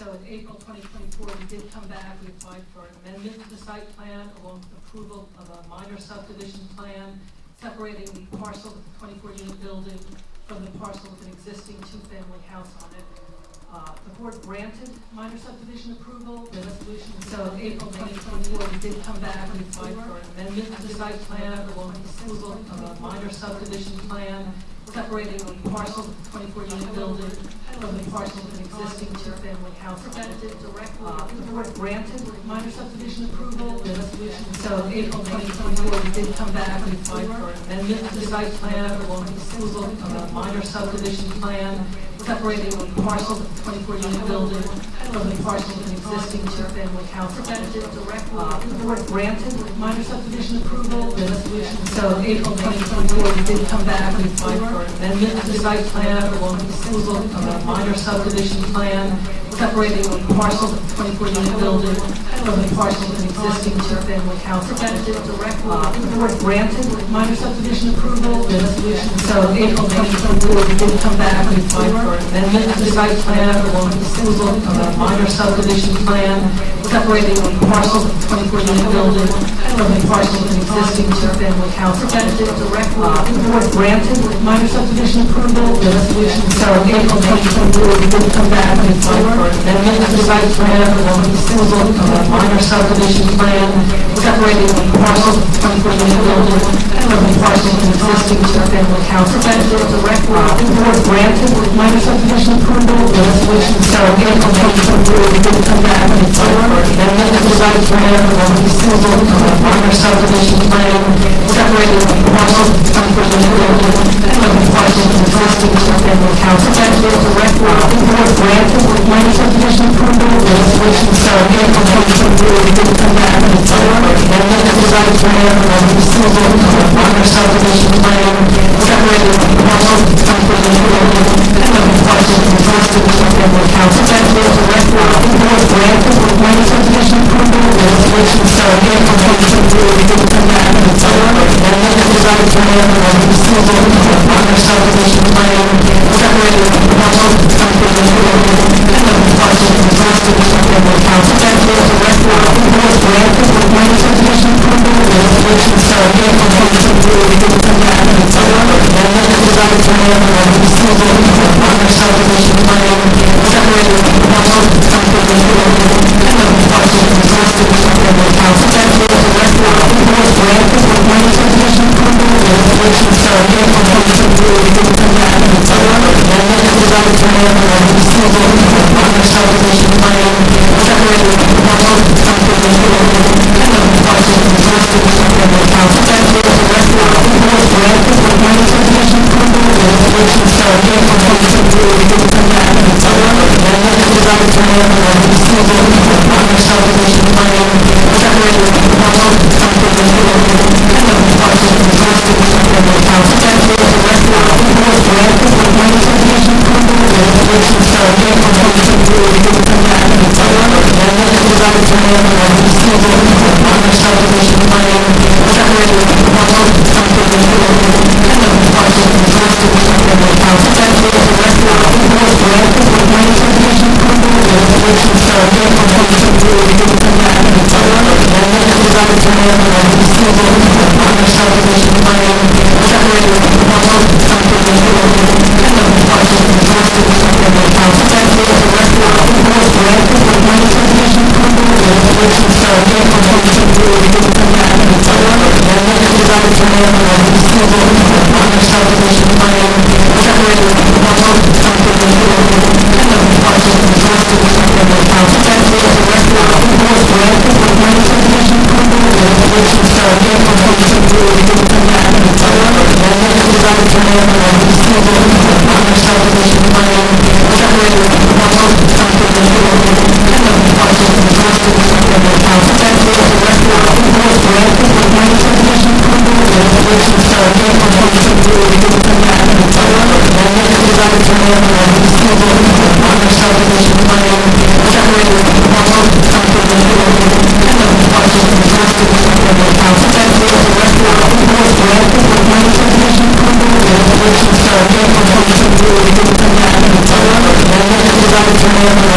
So in April 2024, we did come back, we applied for an amendment to the site plan along with approval of a minor subdivision plan separating the parcel with the 24-unit building from the parcel with an existing two-family house on it. The board granted minor subdivision approval. The resolution. So in April 2024, we did come back and applied for an amendment to the site plan along with approval of a minor subdivision plan separating the parcel with the 24-unit building from the parcel with an existing two-family house on it. The board granted minor subdivision approval. The resolution. So in April 2024, we did come back and applied for an amendment to the site plan along with approval of a minor subdivision plan separating the parcel with the 24-unit building from the parcel with an existing two-family house on it. The board granted minor subdivision approval. The resolution. So in April 2024, we did come back and applied for an amendment to the site plan along with approval of a minor subdivision plan separating the parcel with the 24-unit building from the parcel with an existing two-family house on it. The board granted minor subdivision approval. The resolution. So in April 2024, we did come back and applied for an amendment to the site plan along with approval of a minor subdivision plan separating the parcel with the 24-unit building from the parcel with an existing two-family house on it. The board granted minor subdivision approval. The resolution. So in April 2024, we did come back and applied for an amendment to the site plan along with approval of a minor subdivision plan separating the parcel with the 24-unit building from the parcel with an existing two-family house on it. The board granted minor subdivision approval. The resolution. So in April 2024, we did come back and applied for an amendment to the site plan along with approval of a minor subdivision plan separating the parcel with the 24-unit building from the parcel with an existing two-family house on it. The board granted minor subdivision approval. The resolution. So in April 2024, we did come back and applied for an amendment to the site plan along with approval of a minor subdivision plan separating the parcel with the 24-unit building from the parcel with an existing two-family house on it. The board granted minor subdivision approval. The resolution. So in April 2024, we did come back and applied for an amendment to the site plan along with approval of a minor subdivision plan separating the parcel with the 24-unit building from the parcel with an existing two-family house on it. The board granted minor subdivision approval. The resolution. So in April 2024, we did come back and applied for an amendment to the site plan along with approval of a minor subdivision plan separating the parcel with the 24-unit building from the parcel with an existing two-family house on it. The board granted minor subdivision approval. The resolution. So in April 2024, we did come back and applied for an amendment to the site plan along with approval of a minor subdivision plan separating the parcel with the 24-unit building from the parcel with an existing two-family house on it. The board granted minor subdivision approval. The resolution. So in April 2024, we did come back and applied for an amendment to the site plan along with approval of a minor subdivision plan separating the parcel with the 24-unit building from the parcel with an existing two-family house on it. The board granted minor subdivision approval. The resolution. So in April 2024, we did come back and applied for an amendment to the site plan along with approval of a minor subdivision plan separating the parcel with the 24-unit building from the parcel with an existing two-family house on it. The board granted minor subdivision approval. The resolution. So in April 2024, we did come back and applied for an amendment to the site plan along with approval of a minor subdivision plan separating the parcel with the 24-unit building from the parcel with an existing two-family house on it. The board granted minor subdivision approval. The resolution. So in April 2024, we did come back and applied for an amendment to the site plan along with approval of a minor subdivision plan separating the parcel with the 24-unit building from the parcel with an existing two-family house on it. The board granted minor subdivision approval. The resolution. So in April 2024, we did come back and applied for an amendment to the site plan along with approval of a minor subdivision plan separating the parcel with the 24-unit building from the parcel with an existing two-family house on it. The board granted minor subdivision approval. The resolution. So in April 2024, we did come back and applied for an amendment to the site plan along with approval of a minor subdivision plan separating the parcel with the 24-unit building from the parcel with an existing two-family house on it. The board granted minor subdivision approval. The resolution. So in April 2024, we did come back and applied for an amendment to the site plan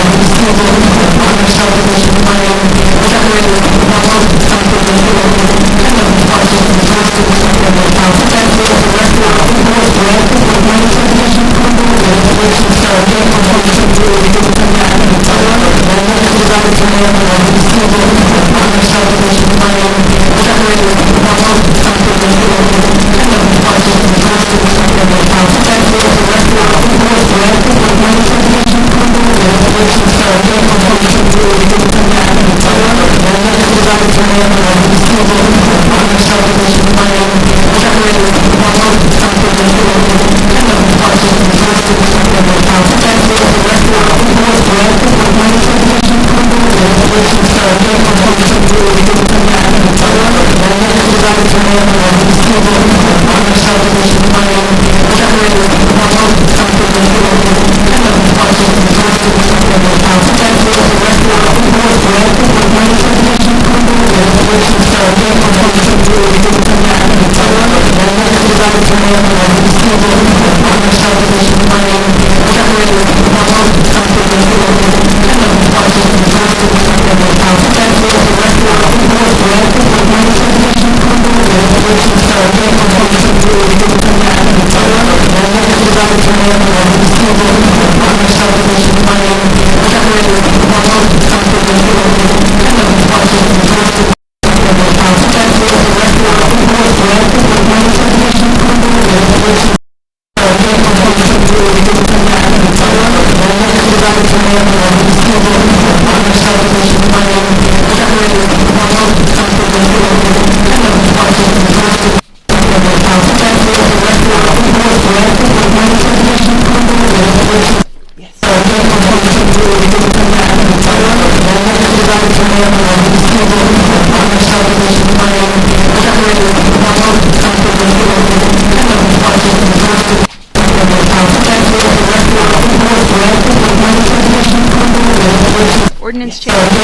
Ordinance change.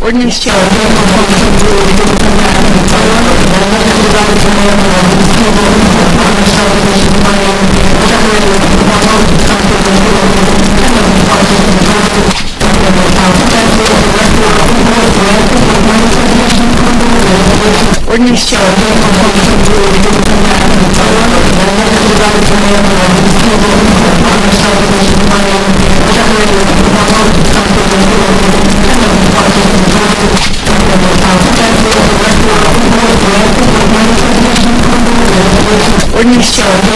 Ordinance change. Ordinance change.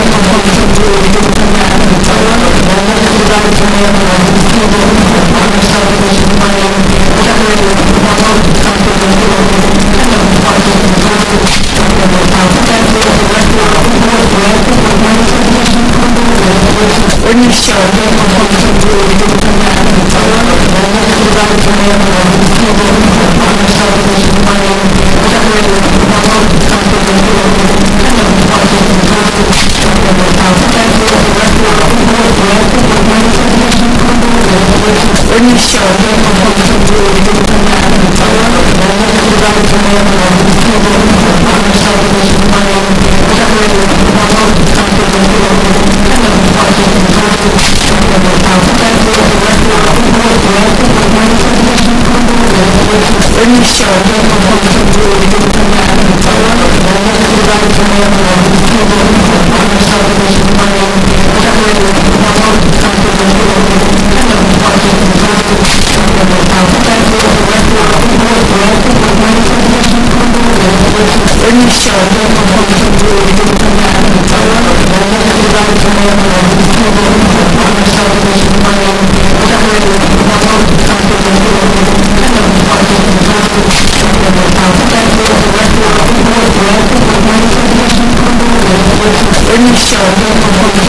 Ordinance change. Ordinance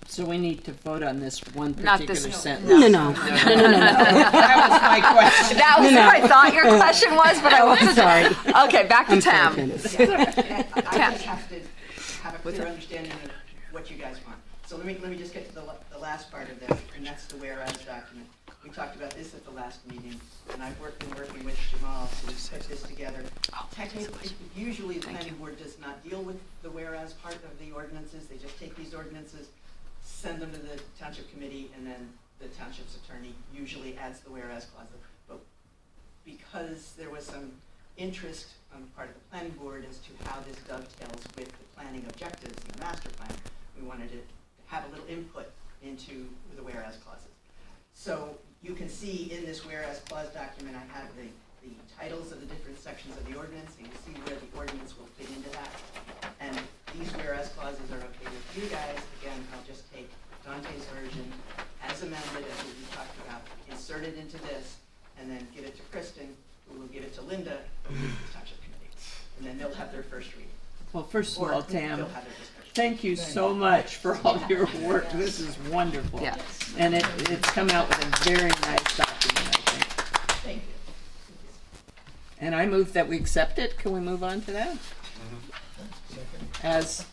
So we need to vote on this one Not particular this- sentence. No. That was my question. That was what I thought your question was, but I wasn't. Sorry. Okay, back to Tam. I just have to have a clear understanding of what you guys want. So let me just get to the last part of that, and that's the whereas document. We talked about this at the last meeting, and I've been working with Jamal to put this together. Technically, usually the planning board does not deal with the whereas part of the ordinances. They just take these ordinances, send them to the township committee, and then the township's attorney usually adds the whereas clause. But because there was some interest on the part of the planning planning board as to how this dovetails with the planning objectives in the master plan. We wanted to have a little input into the whereas clauses. So you can see in this whereas clause document, I have the titles of the different sections of the ordinance. You can see where the ordinance will fit into that. And these whereas clauses are okay with you guys. Again, I'll just take Dante's version as amended, as we talked about, insert it into this, and then give it to Kristen, who will give it to Linda, who will give it to the township committee. And then they'll have their first reading. Well, first of Or all, Tam, they'll have their discussion. thank you so much for all your work. This is wonderful. Yeah. And it's come out with a very nice document, I think. Thank you. And I move that we accept it. Can we move on to that? As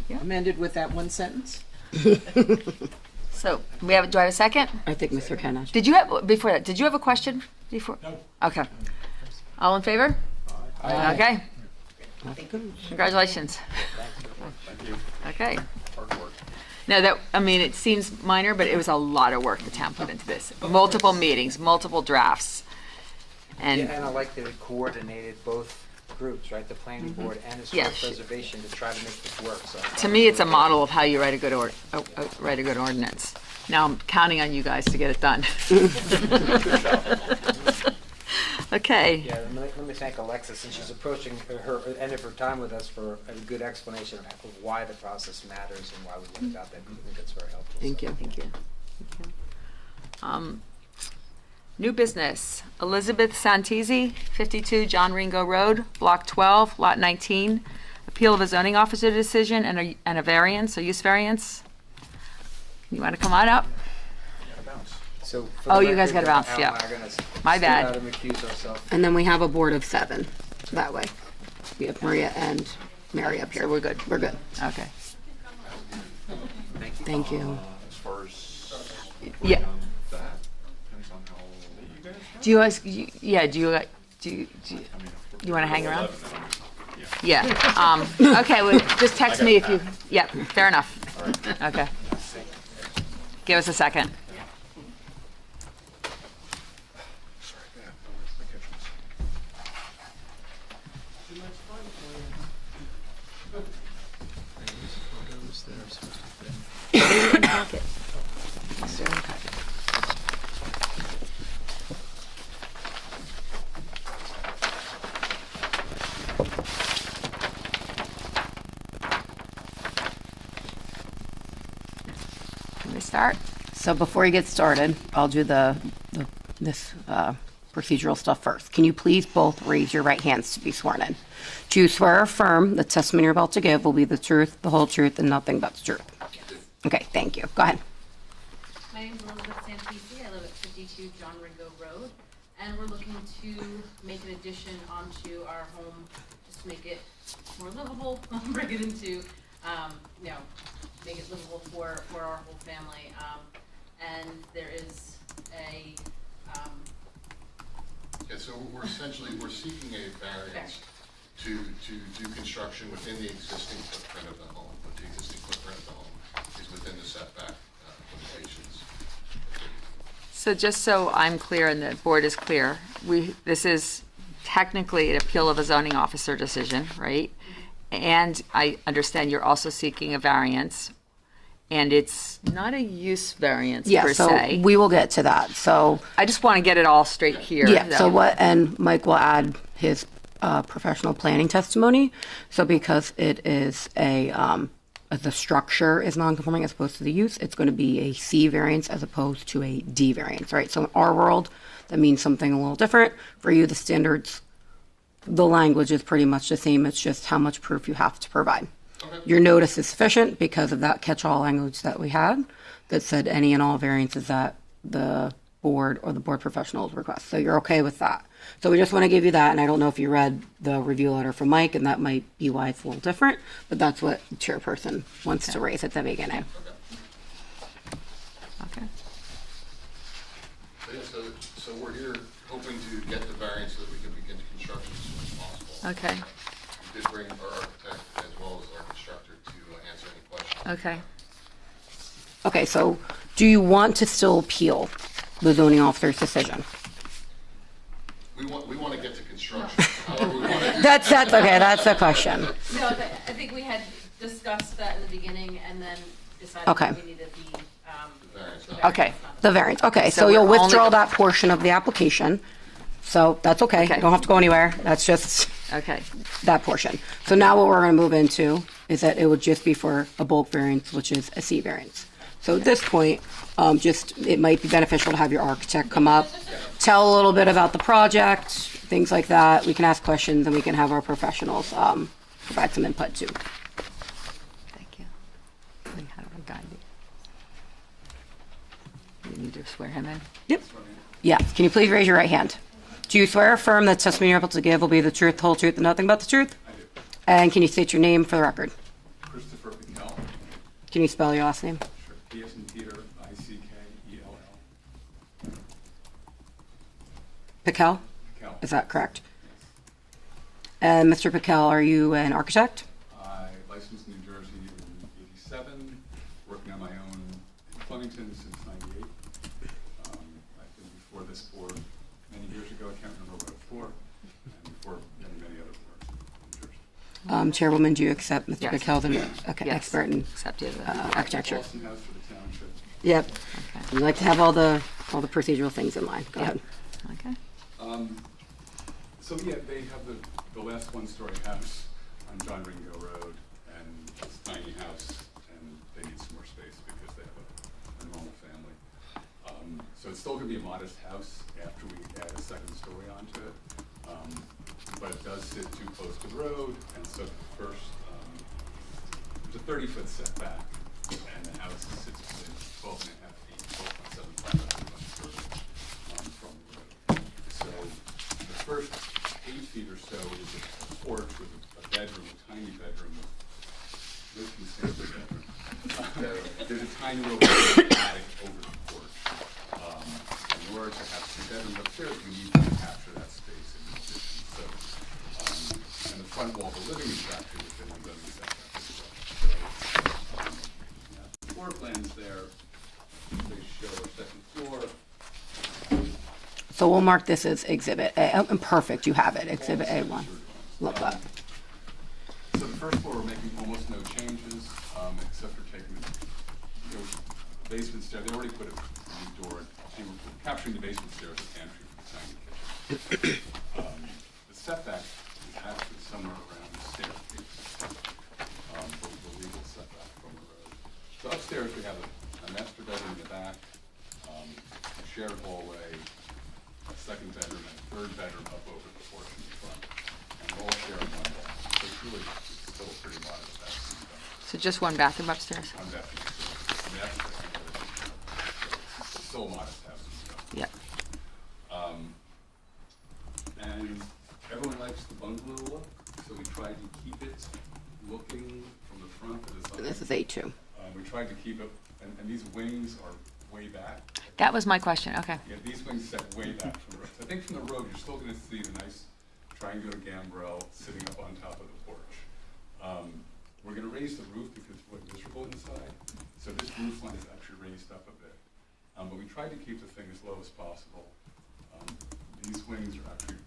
Yeah. amended with that one sentence? So, do I have a second? I think Mr. Kenna. Did you have, before that, did you have a question before? No. Okay. All in favor? Aye. Okay. Congratulations. Thank you. Okay. Hard work. No, that, I mean, it seems minor, but it was a lot of work the town put into this. Multiple meetings, multiple drafts. Yeah, And, and I like that it coordinated both groups, right? The planning board and Yeah. historic preservation to try to make this work. So I to thought me, it it's a was- model of how you write a good write a good ordinance. Now I'm counting on you guys to get it done. Okay. Yeah, let me thank Alexa, since she's approaching her end of her time with us, for a good explanation of why the process matters and why we went about that. I think it's very helpful. Thank So- you. Thank you. New business, Elizabeth Santisi, 52 John Ringo Road, Block 12, Lot 19. Appeal of a zoning officer decision and a variance, a use variance. You want to come on up? So for Oh, the you guys record, gotta bounce, Al yeah. and I are gonna My stand bad. out and recuse ourselves. And then we have a board of 7 that way. We have Maria and Mary up here. We're good. We're good. Okay. Thank you. As far as Yeah. that, depends on how old you guys are. Do you guys, yeah, do you want to hang around? Yeah. Okay, well, just text me if you, yeah, fair enough. Okay. Give us a second. Sorry, yeah, my kitchen's. Can we start? So before you get started, I'll do this procedural stuff first. Can you please both raise your right hands to be sworn in? Do you swear or affirm the testimony you're about to give will be the truth, the whole truth, and nothing but the truth? Okay, thank you. Go ahead. My name is Elizabeth Santisi. I live at 52 John Ringo Road, and we're looking to make an addition onto our home, just to make it more livable, bring it into, make it livable for our whole family. And there is a, Yeah, so we're seeking a variance to do construction within the existing footprint of the home, but the existing footprint of the home is within the setback limitations. So just so I'm clear and the board is clear, this is technically an appeal of a zoning officer decision, right? And I understand you're also seeking a variance, and it's not a use variance Yeah, per so se. we will get to that. So, I just want to get it all straight here. yeah, so though. what, and Mike will add his professional planning testimony. So because it is the structure is non-conforming as opposed to the use, it's going to be a C variance as opposed to a D variance, right? So in our world, that means something a little different. For you, the standards, the language is pretty much the same. It's just how much proof you have to provide. Your notice is sufficient because of that catch-all language that we had that said any and all variances that the board or the board professionals request. So you're okay with that. So we just want to give you that, and I don't know if you read the review letter from Mike, and that might be why it's a little different, but that's what the chairperson wants to raise at the beginning. Okay. So, yeah, so we're here hoping to get the variance so that we can begin construction as soon as possible. Okay. We did bring our architect as well as our constructor to answer any questions. Okay. Okay, so do you want to still appeal the zoning officer's decision? We want to get to construction. However we want to do That's okay, that's the question. No, I think we had discussed that in the beginning and then decided Okay. that we needed the, Variance. Okay. The variance, okay, So so you'll we're only- withdraw that portion of the application. So that's okay, Okay. you don't have to go anywhere, that's just Okay, that portion. So now what we're gonna move into is that it would just be for a bulk variance, which is a C variance. So at this point, it might be beneficial to have your architect come up, tell a little bit about the project, things like that. We can ask questions and we can have our professionals, provide some input too. thank you. We have a guide. You need to swear him in? Yep. Yes, can you please raise your right hand? Do you swear or affirm that testimony you're able to give will be the truth, whole truth, and nothing but the truth? I do. And can you state your name for the record? Christopher Pickell. Can you spell your last name? Sure. P as in Peter, I-C-K-E-L-L. Pickell? Pickell. Is that correct? And Mr. Pickell, are you an architect? I licensed in New Jersey in '87, working on my own in Flemington since '98. I've been before this board many years ago, I can't remember what for, and before many other boards in New Jersey. Chairwoman, do you accept Mr. Yes. Pickell's Yes. expert in Accept you. architecture? Boston House for the township. Yep. Okay. We like to have all the procedural things in line. Go Yep. ahead. Okay. So yeah, they have the last one-story house on John Ringo Road, and it's a tiny house, and they need some more space because they have a normal family. So it's still gonna be a modest house after we add a second story onto it. But it does sit too close to the road, and so the first, there's a 30-foot setback, and the house sits within 12 and a half feet, 12.75 from the road. So the first 8 feet or so is a porch with a bedroom, a tiny bedroom. This can stand the bedroom. There's a tiny little attic over the porch. In order to have 2 bedrooms upstairs, we need to capture that space in addition. So, and the front wall of the living is actually within the living setback as well. So, the floor plans there, they show a second floor. So we'll mark this as Exhibit A. Oh, perfect, you have it, Exhibit A1. Look up. So the first floor, we're making almost no changes, except for taking the basement stair. They already put a new door, and we're capturing the basement stair as a pantry for the tiny kitchen. The setback is actually somewhere around the staircase, the legal setback from the road. So upstairs, we have a master bedroom in the back, a shared hallway, a second bedroom, and a third bedroom up over the porch in the front, and all share one wall. So it's really still a pretty modest house. So just one bathroom upstairs? One bathroom. I mean, that's it's still a modest house and stuff. Yep. And everyone likes the bungalow look, so we tried to keep it looking from the front to the side. This is A2. We tried to keep it, and these wings are way back. That was my question, okay. Yeah, these wings set way back from the road. So I think from the road, you're still gonna see the nice triangular gambrel sitting up on top of the porch. We're gonna raise the roof because it's really miserable inside. So this roof line is actually raised up a bit. But we tried to keep the thing as low as possible. These wings are actually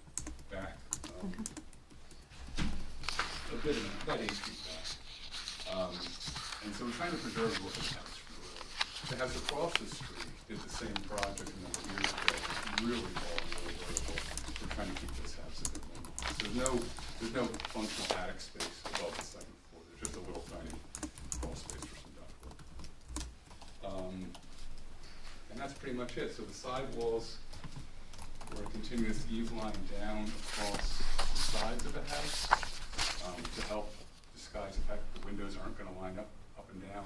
back, a bit, about 8 feet back. And so we're trying to preserve the look of the house from the road. The house across the street did the same project a number of years ago, really tall and really vertical. We're trying to keep this house a bit more. There's no functional attic space above the second floor. There's just a little tiny crawl space for some ductwork. And that's pretty much it. So the side walls were a continuous eave line down across the sides of the house to help disguise the fact that the windows aren't going to line up and down.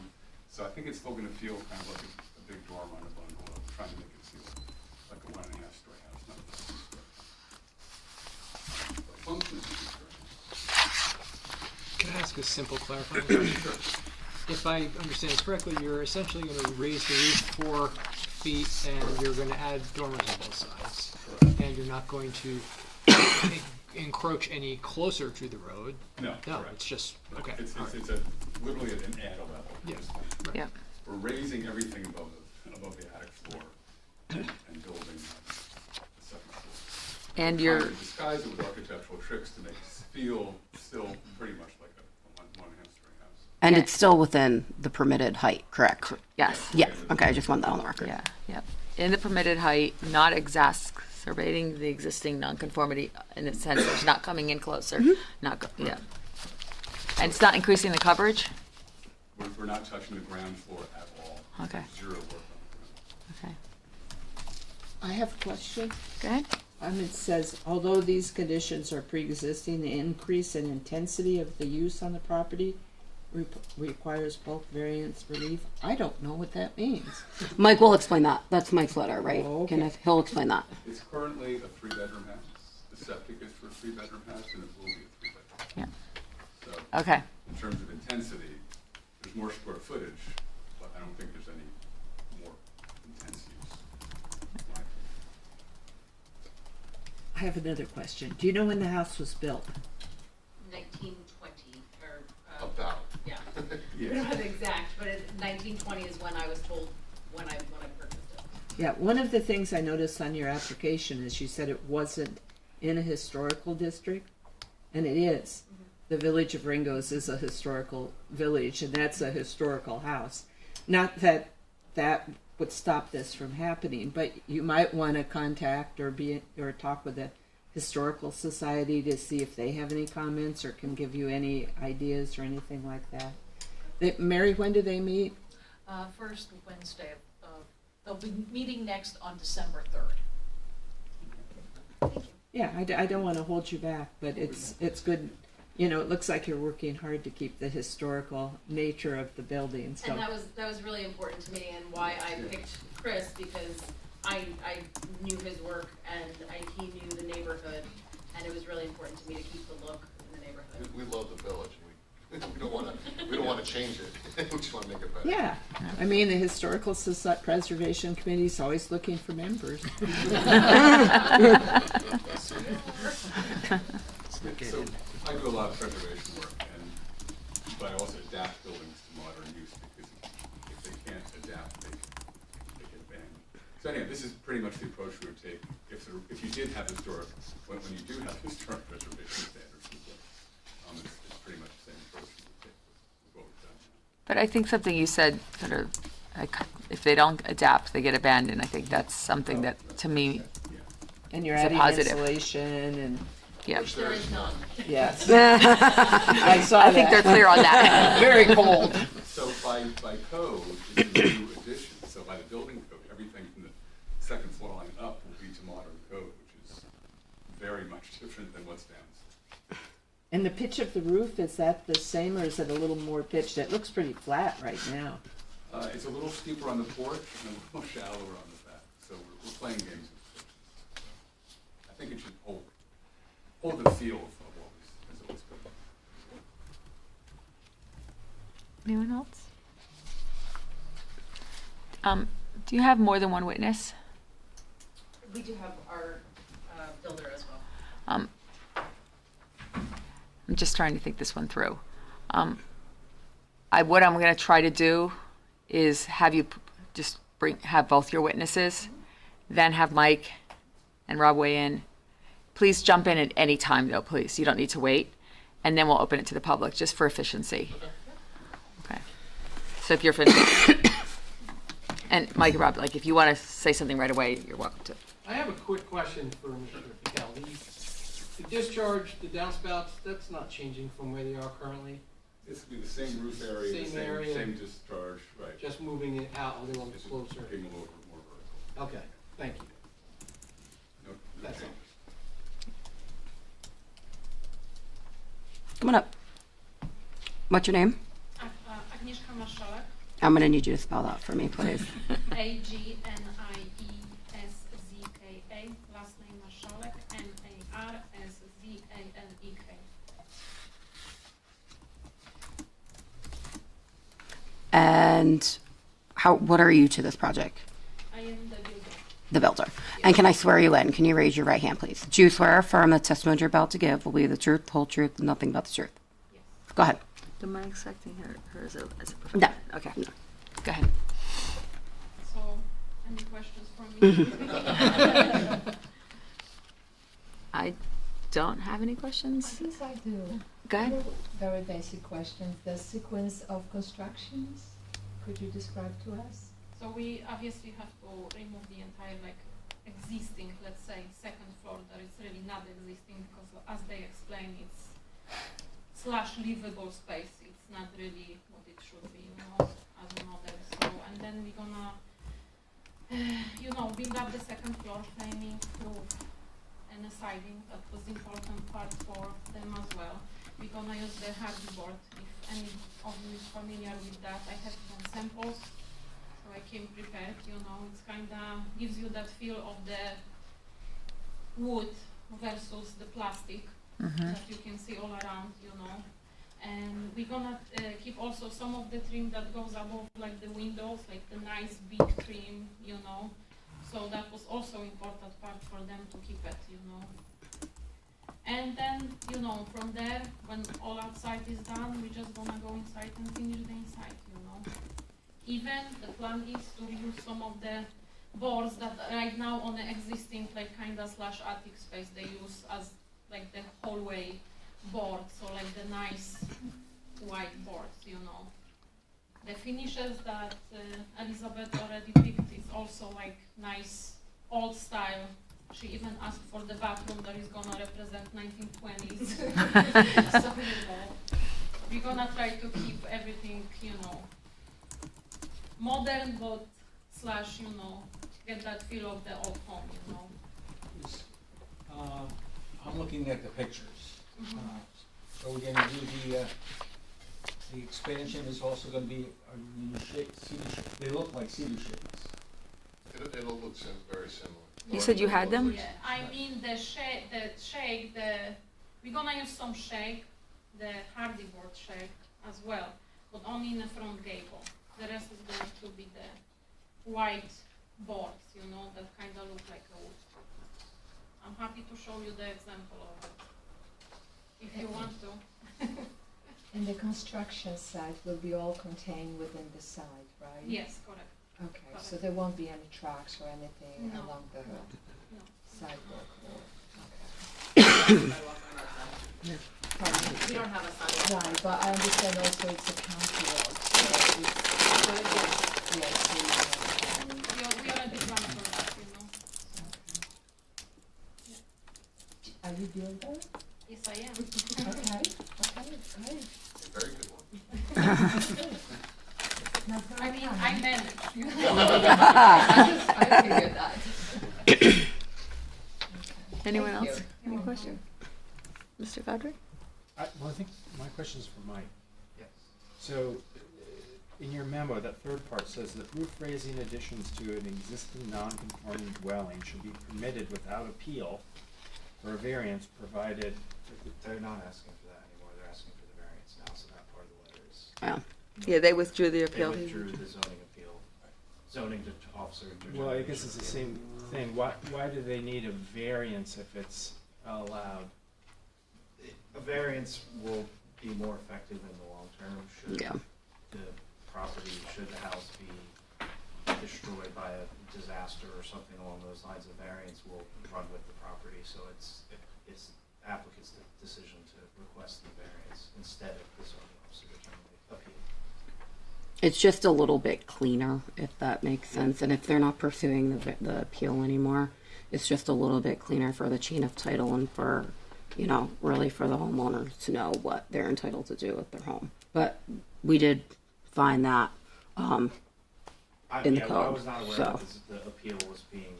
So I think it's still going to feel kind of like a big dorm on a bungalow, trying to make it feel like a 1.5-story house, not a 2-story. But functionally, it's a 2-story. Can I ask a simple clarifying question? If I understand this correctly, you're essentially going to raise the roof 4 feet and you're going to add dormers on both sides. Correct. And you're not going to encroach any closer to the road. No, No, correct. it's just, okay. It's all right. literally an add a level. Yeah. Right. Yep. We're raising everything above the attic floor and building the second floor. And trying you're, to disguise it with architectural tricks to make it feel still pretty much like a one-story house. And it's still within the permitted height, correct? yes. Yeah, okay, I just want that on the record. Yeah, yep. In the permitted height, not exacerbating the existing nonconformity in the sense of not coming in closer, not, yeah. And it's not increasing the coverage? We're not touching the ground floor at all. Okay. Zero work on the ground. Okay. I have a question. Go ahead. It says, although these conditions are pre-existing, the increase in intensity of the use on the property requires bulk variance relief. I don't know what that means. Mike will explain that. That's Mike's letter, right? Oh, okay. He'll explain that. It's currently a 3-bedroom house. The septic is for a 3-bedroom house, and it will be a 3-bedroom. Yeah. So, Okay. in terms of intensity, there's more square footage, but I don't think there's any more intense use. I have another question. Do you know when the house was built? 1920, or, About. yeah. We don't Yes. have the exact, but 1920 is when I was told, when I purchased it. Yeah, one of the things I noticed on your application is you said it wasn't in a historical district, and it is. The village of Ringgoes is a historical village, and that's a historical house. Not that that would stop this from happening, but you might want to contact or talk with the historical society to see if they have any comments or can give you any ideas or anything like that. Mary, when do they meet? First Wednesday they'll be meeting next on December 3rd. Yeah, I don't want to hold you back, but it's good. You know, it looks like you're working hard to keep the historical nature of the building. So And that was really important to me and why I picked Chris, because I knew his work and he knew the neighborhood, and it was really important to me to keep the look in the neighborhood. We love the village. We don't want to change it. We just want to make it better. yeah, I mean the historical preservation committee is always looking for members. So I do a lot of preservation work, but I also adapt buildings to modern use, because if they can't adapt, they get banned. So anyway, this is pretty much the approach we would take if you did have historic, when you do have historic preservation standards. It's pretty much the same approach you would take with what we've done now. But I think something you said, sort of, like, if they don't adapt, they get abandoned. I think that's something that, to me, And you're It's a adding positive. insulation and yeah. Which there is none. yes, I saw I think they're clear on that. Very cold. So by code, it's a new addition. So by the building code, everything from the second floor line up will be to modern code, which is very much different than what's downstairs. And the pitch of the roof, is that the same or is it a little more pitched? It looks pretty flat right now. It's a little steeper on the porch and a little shallower on the back. So we're playing games with pitches. I think it should hold the feel of what has always been. Anyone else? Do you have more than one witness? We do have our builder as well. I'm just trying to think this one through. What I'm going to try to do is have you just have both your witnesses, then have Mike and Rob weigh in. Please jump in at any time, though, please. You don't need to wait. And then we'll open it to the public, just for efficiency. Okay. So if you're finished. And Mike and Rob, like, if you want to say something right away, you're welcome to. I have a quick question for Mr. Patel. The discharge, the downspouts, that's not changing from where they are currently, This will be the same roof area, Same area. same discharge, right? just moving it out a little Just closer. being a little bit more vertical. Okay, thank you. No That's all. changes. Come on up. What's your name? Agnieszka Marszalek, I'm going to need you to spell that for me, please. Agnieszka, last name Marszalek, Marzalek. And what are you to this project? I am the builder. The builder. And can I swear you in? Can you raise your right hand, please? Do you swear or affirm the testimony you're about to give will be the truth, the whole truth, and nothing but the truth? Yes. Go ahead. Am I accepting her as a No. Okay. No. Go ahead. So, any questions from me? I don't have any questions. Yes, I do. Go ahead. Very basic questions. The sequence of constructions, could you describe to us? So we obviously have to remove the entire existing, let's say, second floor that is really not existing because as they explain, it's slash livable space. It's not really what it should be, as a model. So, and then we're gonna, build up the second floor, framing, roof, and the siding. That was the important part for them as well. We're gonna use the hardy board. If any of you is familiar with that, I have some samples. So I came prepared, it's kinda gives you that feel of the wood versus the plastic that you can see all around, And we're gonna keep also some of the trim that goes above like the windows, like the nice big trim, So that was also important part for them to keep it, And then, from there, when all outside is done, we're just gonna go inside and finish the inside, Even the plan is to use some of the boards that right now on the existing like kinda slash attic space they use as like the hallway board, so like the nice white boards, The finishes that Elizabeth already picked is also like nice old style. She even asked for the bathroom that is gonna represent 1920s. So, we're gonna try to keep everything, modern, but slash, get that feel of the old home, I'm looking at the pictures. So we're gonna do the expansion is also gonna be, they look like cedar shakes. It'll look very similar. You said you had them? Yeah, I mean the shake, we're gonna use some shake, the hardy board shake as well, but only in the front gable. The rest is going to be the white boards, that kind of look like a wood. I'm happy to show you the example of it, if you want to. And the construction site will be all contained within the site, right? Yes, correct. Okay, Correct. so there won't be any tracks or anything No. along the No. sidewalk or, We don't have a sidewalk. okay. Right, but I understand also it's a county road, so it's, yes, We already planned for that, Are you builder? Yes, I am. Okay, great. A very good one. Not very I mean, common. I manage. I figured that. Anyone Thank else? you. Any question? Mr. Godric? Well, I think my question is for Mike. Yes. So, in your memo, that third part says that roof raising additions to an existing non-conforming dwelling should be permitted without appeal for a variance provided. They're not asking for that anymore, they're asking for the variance now, so that part of the letter is. Yeah. Yeah, they withdrew the They appeal. withdrew the zoning appeal, zoning to officer. Well, I guess it's the same thing. Why do they need a variance if it's allowed? A variance will be more effective in the long term should Yeah. the property, should the house be destroyed by a disaster or something along those lines. A variance will run with the property, so it's applicant's decision to request the variance instead of the zoning officer determining the appeal. It's just a little bit cleaner, if that makes sense. And if they're not pursuing the appeal anymore, it's just a little bit cleaner for the chain of title and for, really for the homeowners to know what they're entitled to do with their home. But we did find that in the I code. was not aware So, that the appeal was being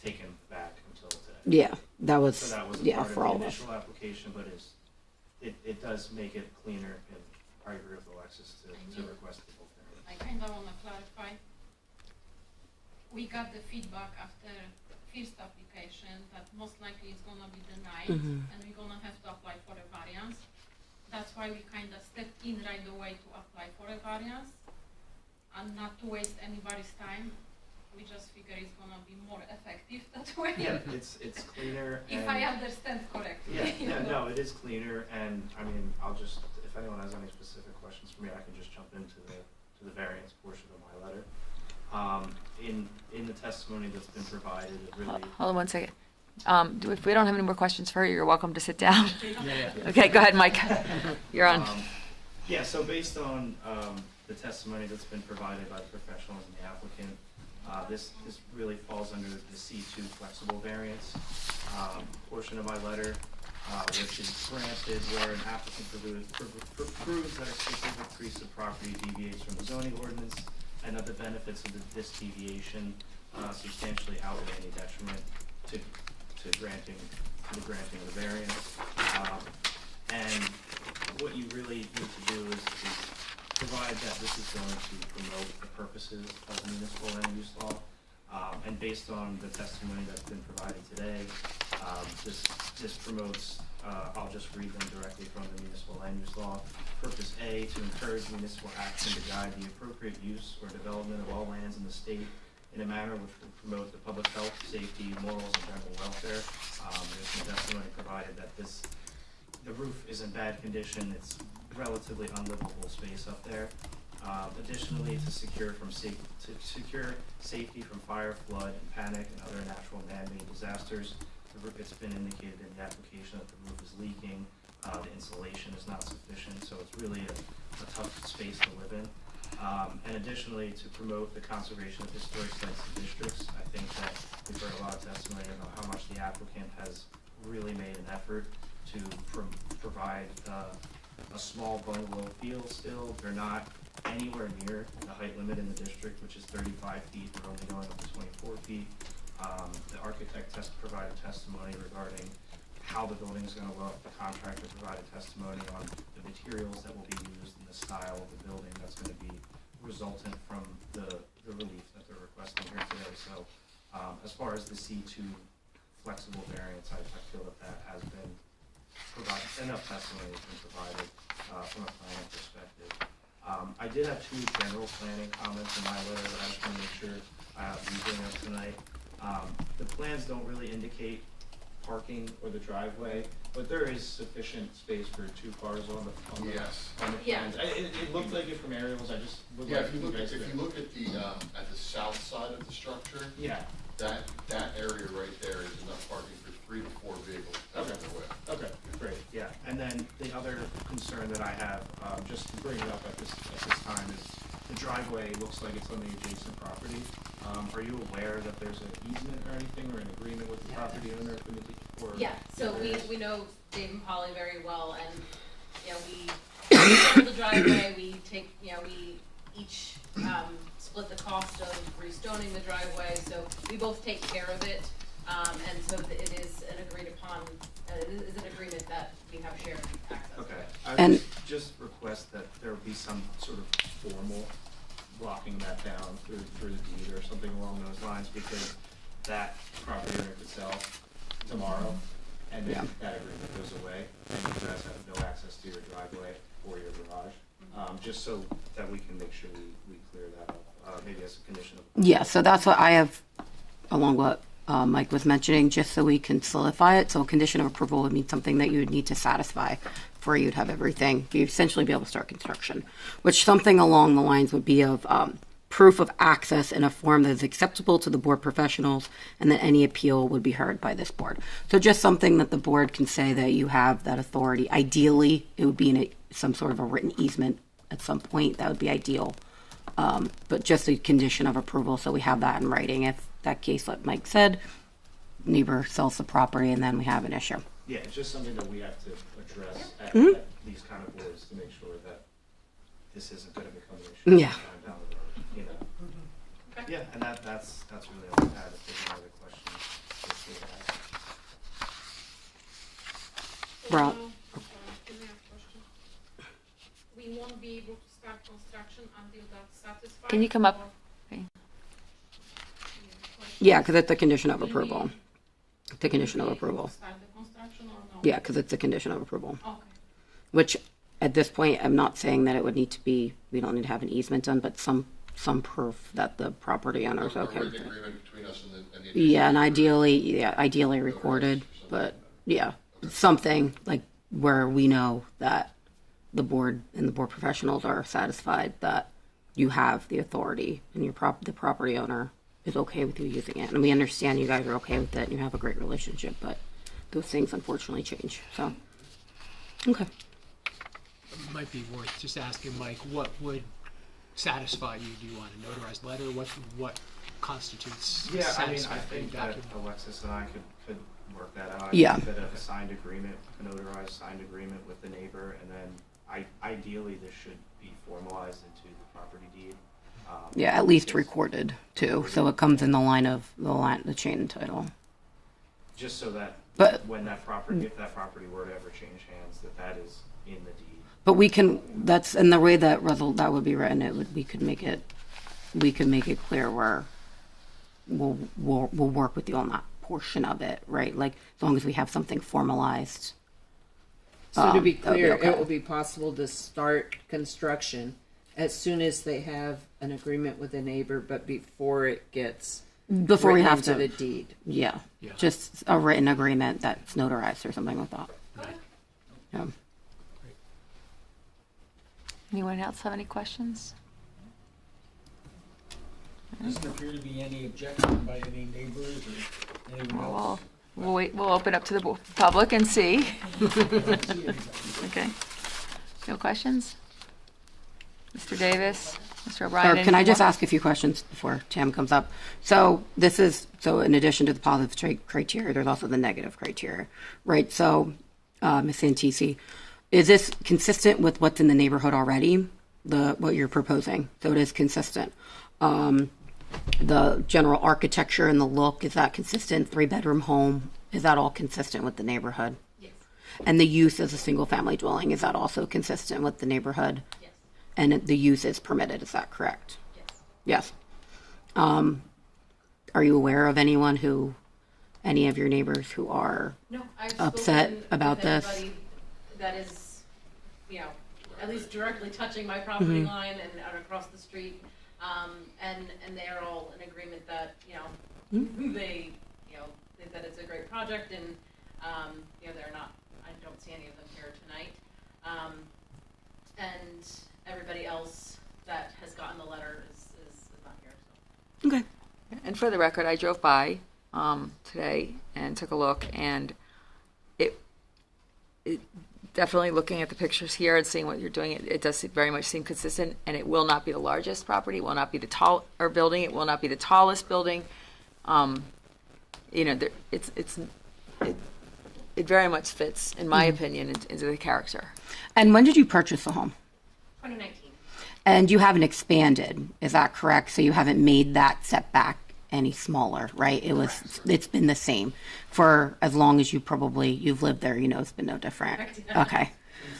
taken back until today. yeah, that was, So that was a yeah, part for of all the of us. initial application, but it does make it cleaner, and I agree with Alexis to request the full variance. I kind of want to clarify. We got the feedback after first application that most likely it's going to be denied and we're going to have to apply for a variance. That's why we kind of stepped in right away to apply for a variance and not to waste anybody's time. We just figure it's going to be more effective that way. Yeah, it's cleaner. If I understand correctly. Yeah, no, it is cleaner, and I mean, I'll just, if anyone has any specific questions for me, I can just jump into the variance portion of my letter. In the testimony that's been provided, it really. Hold on one second. If we don't have any more questions for her, you're welcome to sit down. Okay, go ahead, Mike. You're on. Yeah, so based on the testimony that's been provided by the professionals and the applicant, this really falls under the C2 flexible variance portion of my letter, which is granted where an applicant proves that a specific piece of property deviates from the zoning ordinance and that the benefits of this deviation substantially outweigh any detriment to the granting of the variance. And what you really need to do is provide that this is going to promote the purposes of the municipal land use law. And based on the testimony that's been provided today, this promotes, I'll just read them directly from the municipal land use law. Purpose A, to encourage municipal action to guide the appropriate use or development of all lands in the state in a manner which will promote the public health, safety, morals, and general welfare. There's some testimony provided that the roof is in bad condition. It's relatively unlivable space up there. Additionally, to secure safety from fire, flood, and panic, and other natural man-made disasters, it's been indicated in the application that the roof is leaking. The insulation is not sufficient, so it's really a tough space to live in. And additionally, to promote the conservation of historic sites and districts, I think that we've heard a lot of testimony about how much the applicant has really made an effort to provide a small bungalow feel still. They're not anywhere near the height limit in the district, which is 35 feet. They're only going up to 24 feet. The architect provided testimony regarding how the building is going to look. The contractor provided testimony on the materials that will be used and the style of the building that's going to be resultant from the relief that they're requesting here today. So as far as the C2 flexible variance, I feel that has been provided, enough testimony has been provided from a planning perspective. I did have two general planning comments in my letter that I just want to make sure we bring up tonight. The plans don't really indicate parking or the driveway, but there is sufficient space for two cars on the Yes. on the Yeah. plans. It looked like it from aerials. I just would Yeah, like if you you look guys at, to. if you look at the south side of the structure, Yeah. that area right there is enough parking for 3 to 4 vehicles out of the way. Okay, great, yeah. And then the other concern that I have, just to bring it up at this time, is the driveway looks like it's on the adjacent property. Are you aware that there's an easement or anything, or an agreement with the property owner for the, Yeah, so we know Dave and Polly very well, and, we build the driveway, we take, we each, split the cost of restoning the driveway, so we both take care of it. And so it is an agreed upon, it is an agreement that we have shared access. Okay, I And- would just request that there be some sort of formal blocking that down through the deed or something along those lines, because that property owner could sell tomorrow, and then that agreement goes away, and you guys have no access to your driveway or your garage. Just so that we can make sure we clear that up, maybe as a condition of. Yeah, so that's what I have, along what Mike was mentioning, just so we can solidify it. So a condition of approval would mean something that you would need to satisfy for you'd have everything. You'd essentially be able to start construction, which something along the lines would be of proof of access in a form that is acceptable to the board professionals, and that any appeal would be heard by this board. So just something that the board can say that you have that authority. Ideally, it would be in some sort of a written easement at some point. That would be ideal. But just a condition of approval, so we have that in writing. If that case, like Mike said, neighbor sells the property and then we have an issue. Yeah, it's just something that we have to address at these kind of boards to make sure that this isn't gonna become an issue. Yeah. Down the road, you know? Yeah, and that's really all I had. If there's any other questions, feel free to ask. Rob? Can I ask a question? We won't be able to start construction until that's satisfied? Can you come up? or- Okay. Yeah, because it's a condition of approval. The condition of approval. Start the construction or no? Yeah, because it's a condition of approval. Okay. Which, at this point, I'm not saying that it would need to be, we don't need to have an easement done, but some proof that the property owner is A okay. written agreement between us and the. Yeah, and ideally recorded, but yeah, something like where we know that the board and the board professionals are satisfied that you have the authority and the property owner is okay with you using it. And we understand you guys are okay with it and you have a great relationship, but those things unfortunately change, so. Okay. It might be worth just asking Mike, what would satisfy you? Do you want a notarized letter? What constitutes Yeah, I mean, I satisfactory think that document? Alexis and I could work that out. I Yeah. think that a signed agreement, a notarized signed agreement with the neighbor, and then ideally this should be formalized into the property deed. Yeah, at least Just- recorded too, so it comes in the line of the chain of title. Just so that But- when that property, if that property were to ever change hands, that is in the deed. But we can, that's, in the way that that would be written, we could make it clear where we'll work with you on that portion of it, right? Like, as long as we have something formalized. So to be that would clear, okay. it will be possible to start construction as soon as they have an agreement with a neighbor, but before it gets Before we written have into to, the deed. yeah, Yeah. just a written agreement that's notarized or something like that. Yeah. Anyone else have any questions? Doesn't appear to be any objection by any neighbors or anyone else. We'll wait, we'll open up to the public and see. I don't see anybody. Okay. No questions? Mr. Davis, Mr. O'Brien? Or can I any just more? ask a few questions before Tam comes up? So in addition to the positive criteria, there's also the negative criteria, right? So, Ms. Santisi, is this consistent with what's in the neighborhood already, what you're proposing? So it is consistent. The general architecture and the look, is that consistent? 3-bedroom home, is that all consistent with the neighborhood? Yes. And the use as a single-family dwelling, is that also consistent with the neighborhood? Yes. And the use is permitted, is that correct? Yes. Yes. Are you aware of any of your neighbors who are No, I've upset spoken about with this? anybody that is, at least directly touching my property Mm-hmm. line and across the street. And they are all in agreement that, Mm-hmm. they, think that it's a great project and, they're not, I don't see any of them here tonight. And everybody else that has gotten the letter is not here, so. Okay. And for the record, I drove by today and took a look, and it definitely, looking at the pictures here and seeing what you're doing, it does very much seem consistent, and it will not be the largest property, it will not be the taller building, it will not be the tallest building. It very much fits, in my opinion, into the character. And when did you purchase the home? 2019. And you haven't expanded, is that correct? So you haven't made that setback any smaller, right? It's been the same for as long as you've lived there, it's been no different. Correct, yeah. Okay.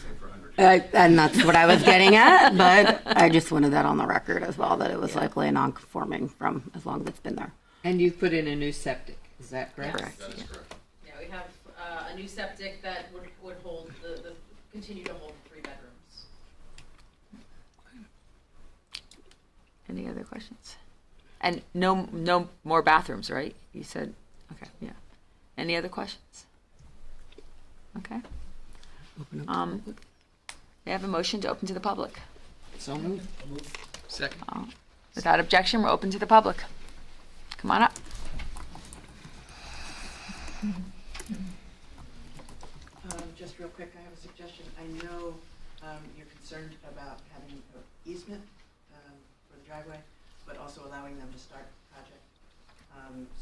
Same for 100 years. And that's what I was getting at, but I just wanted that on the record as well, that it was likely a non-conforming from as long as it's been there. And you've put in a new septic, is that correct? Correct. That is correct. Yeah, we have a new septic that would hold continue to hold 3 bedrooms. Any other questions? And no more bathrooms, right? You said, okay, yeah. Any other questions? Okay. May I have a motion to open to the public? So moved. Second. Without objection, we're open to the public. Come on up. Just real quick, I have a suggestion. I know you're concerned about having an easement for the driveway, but also allowing them to start the project.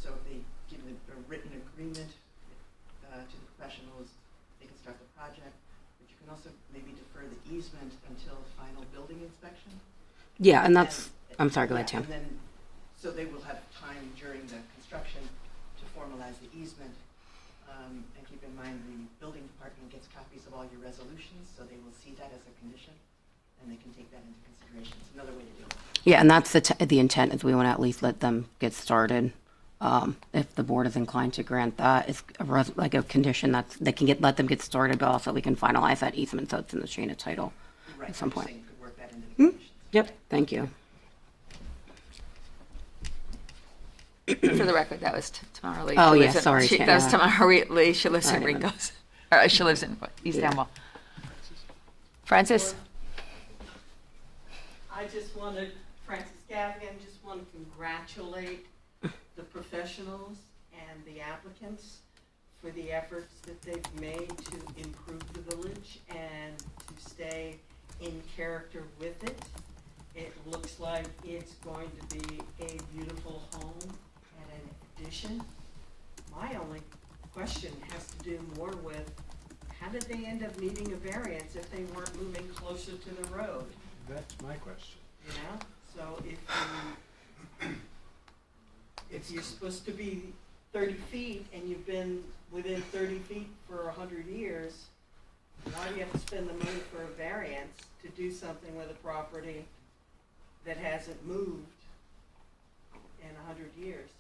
So if they give a written agreement to the professionals, they can start the project. But you can also maybe defer the easement until final building inspection. Yeah, and I'm sorry, go ahead, Tam. And then, so they will have time during the construction to formalize the easement. And keep in mind, the building department gets copies of all your resolutions, so they will see that as a condition, and they can take that into consideration. It's another way to do it. Yeah, and that's the intent, is we want to at least let them get started. If the board is inclined to grant that, it's like a condition that let them get started, but also we can finalize that easement so it's in the chain of title Right, at some I'm just point. saying you could work that into the Hmm? conditions. Yep, thank you. For the record, that was Tamara Lee. Oh, She yeah, lives in- sorry, That was Tam, Tamara Lee. She lives in I know. Ringo's. Or she lives in East Yeah. Amwell. Francis? I just wanted, Francis Gavigan, just want to congratulate the professionals and the applicants for the efforts that they've made to improve the village and to stay in character with it. It looks like it's going to be a beautiful home and an addition. My only question has to do more with, how did they end up needing a variance if they weren't moving closer to the road? That's my question. You know, so if you're supposed to be 30 feet and you've been within 30 feet for 100 years, why do you have to spend the money for a variance to do something with a property that hasn't moved in 100 years?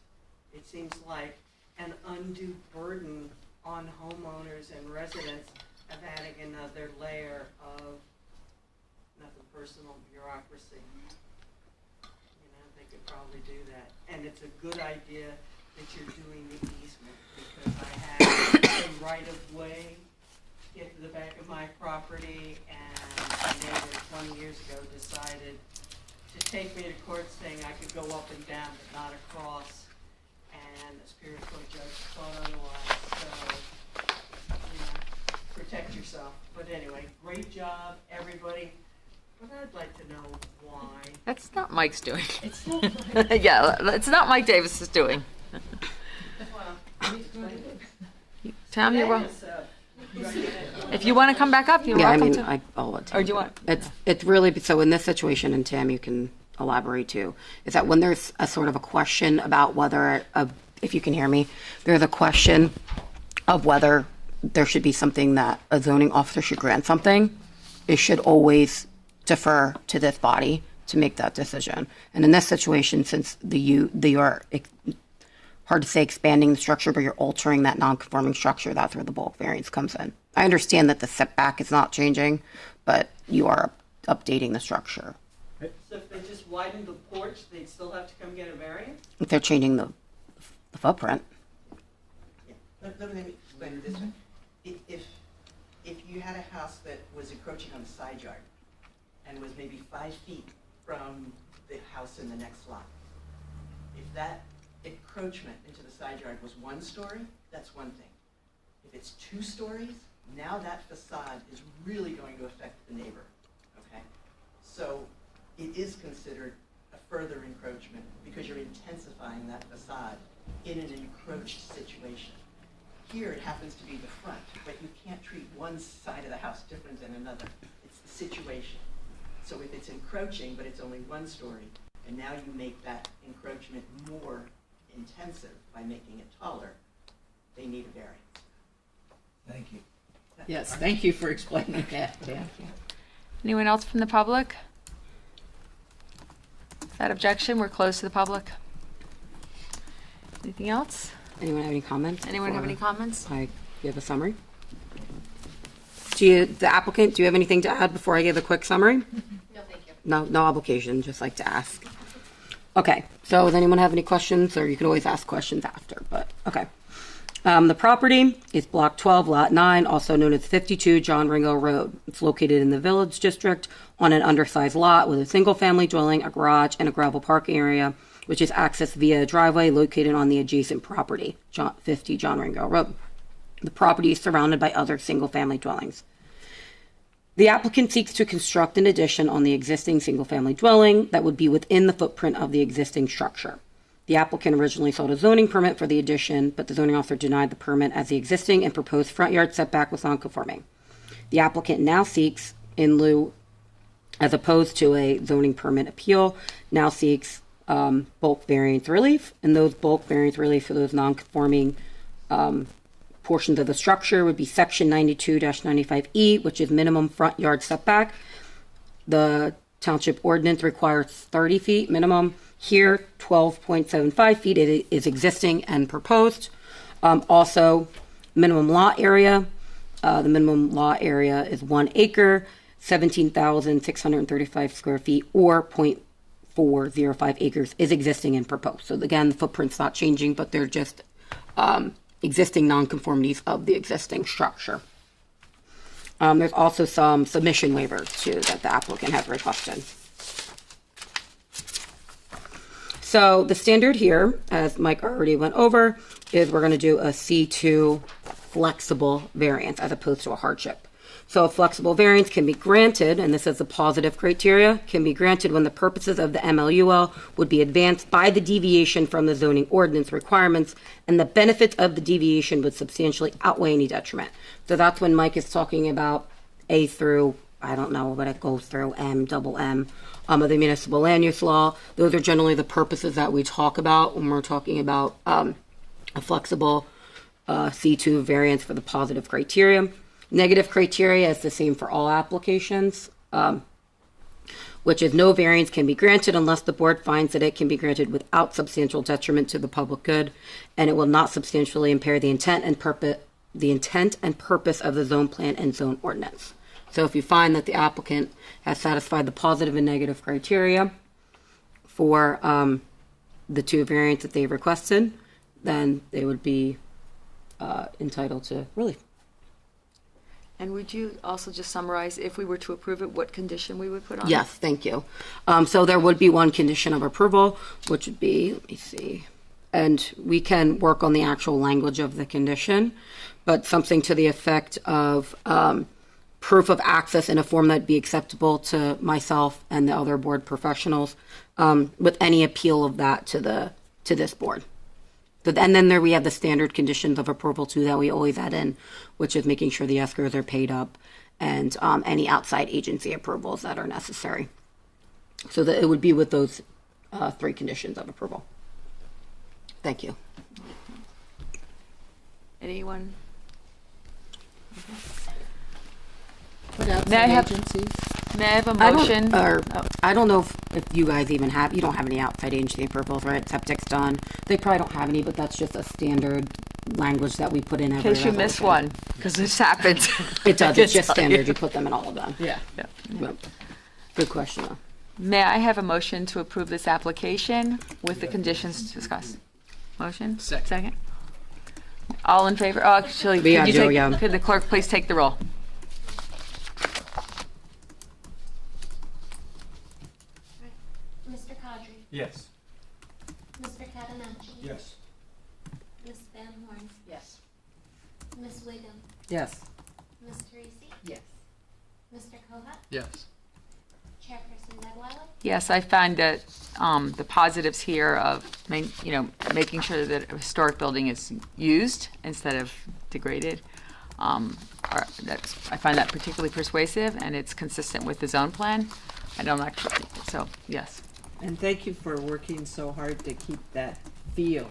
It seems like an undue burden on homeowners and residents of adding another layer of, nothing personal, bureaucracy. You know, they could probably do that. And it's a good idea that you're doing the easement, because I have a right of way to get to the back of my property, and a neighbor 20 years ago decided to take me to court saying I could go up and down but not across, and the Superior Court judge thought otherwise. So, you know, protect yourself. But anyway, great job, everybody. But I'd like to know why. That's not Mike's doing. It's not like, Yeah, it's not Mike Davis's doing. well, Tom, you're welcome. Yes, If you want to come back up, you're Yeah, I welcome mean, to. I'll let Or Tam do you do want- it. It's really, so in this situation, and Tam, you can elaborate too, is that when there's a sort of a question about whether, if you can hear me, there's a question of whether there should be something that a zoning officer should grant something, it should always defer to this body to make that decision. And in this situation, since you are, hard to say expanding the structure, but you're altering that non-conforming structure, that's where the bulk variance comes in. I understand that the setback is not changing, but you are updating the structure. So if they just widened the porch, they'd still have to come get a variance? If they're changing the footprint. Yeah. Let me explain it this way. If you had a house that was encroaching on the side yard and was maybe 5 feet from the house in the next lot, if that encroachment into the side yard was 1 story, that's one thing. If it's 2 stories, now that facade is really going to affect the neighbor, okay? So it is considered a further encroachment because you're intensifying that facade in an encroached situation. Here it happens to be the front, but you can't treat one side of the house different than another. It's the situation. So if it's encroaching, but it's only 1 story, and now you make that encroachment more intensive by making it taller, they need a variance. Thank you. Yes, thank you for explaining that, Dan. Anyone else from the public? Without objection, we're closed to the public. Anything else? Anyone have any comments? Anyone have any before comments? I give a summary? The applicant, do you have anything to add before I give a quick summary? No, thank you. No obligation, just like to ask. Okay, so does anyone have any questions, or you can always ask questions after, but, okay. The property is Block 12, Lot 9, also known as 52 John Ringo Road. It's located in the Village District on an undersized lot with a single-family dwelling, a garage, and a gravel parking area, which is accessed via a driveway located on the adjacent property, 50 John Ringo Road. The property is surrounded by other single-family dwellings. The applicant seeks to construct an addition on the existing single-family dwelling that would be within the footprint of the existing structure. The applicant originally sought a zoning permit for the addition, but the zoning officer denied the permit as the existing and proposed front yard setback was non-conforming. The applicant now seeks, in lieu, as opposed to a zoning permit appeal, now seeks bulk variance relief, and those bulk variance relief for those non-conforming portions of the structure would be section 92-95E, which is minimum front yard setback. The township ordinance requires 30 feet minimum. Here, 12.75 feet it is existing and proposed. Also, minimum lot area. The minimum lot area is 1 acre, 17,635 square feet, or 0.405 acres is existing and proposed. So again, the footprint's not changing, but they're just existing nonconformities of the existing structure. There's also some submission waivers too that the applicant has requested. So the standard here, as Mike already went over, is we're going to do a C2 flexible variance as opposed to a hardship. So a flexible variance can be granted, and this is the positive criteria, can be granted when the purposes of the MLUL would be advanced by the deviation from the zoning ordinance requirements, and the benefits of the deviation would substantially outweigh any detriment. So that's when Mike is talking about A through, I don't know what it goes through, double M, of the municipal land use law. Those are generally the purposes that we talk about when we're talking about a flexible C2 variance for the positive criteria. Negative criteria is the same for all applications, which is no variance can be granted unless the board finds that it can be granted without substantial detriment to the public good, and it will not substantially impair the intent and purpose of the zone plan and zone ordinance. So if you find that the applicant has satisfied the positive and negative criteria for the two variants that they've requested, then they would be entitled to relief. And would you also just summarize, if we were to approve it, what condition we would put on it? Yes, thank you. So there would be one condition of approval, which would be, let me see, and we can work on the actual language of the condition, but something to the effect of proof of access in a form that'd be acceptable to myself and the other board professionals, with any appeal of that to this board. And then there we have the standard conditions of approval too that we always add in, which is making sure the escrows are paid up and any outside agency approvals that are necessary. So that it would be with those three conditions of approval. Thank you. Anyone? What outside May I have- agencies? May I have a motion? I don't know if you guys even have, you don't have any outside agency approvals, right? Septic's done. They probably don't have any, but that's just a standard language that we put in In every case you missed resolution. one, because this happens. It does, it's just I can tell standard. You put them in all of them. Yeah. Yep. Good question though. May I have a motion to approve this application with the conditions discussed? Motion? Second. All in favor? Oh, actually, We could are, Joe, you yeah. take, could the clerk please take the roll? Mr. Cadre, Yes. Mr. Catanacci, Yes. Ms. Van Horn, Yes. Ms. Wiggum, Yes. Ms. Teresi, Yes. Mr. Koha, Yes. Chairperson Medwiller. Yes, I find that the positives here of, making sure that a historic building is used instead of degraded, I find that particularly persuasive, and it's consistent with the zone plan. I don't actually, so, yes. And thank you for working so hard to keep that feel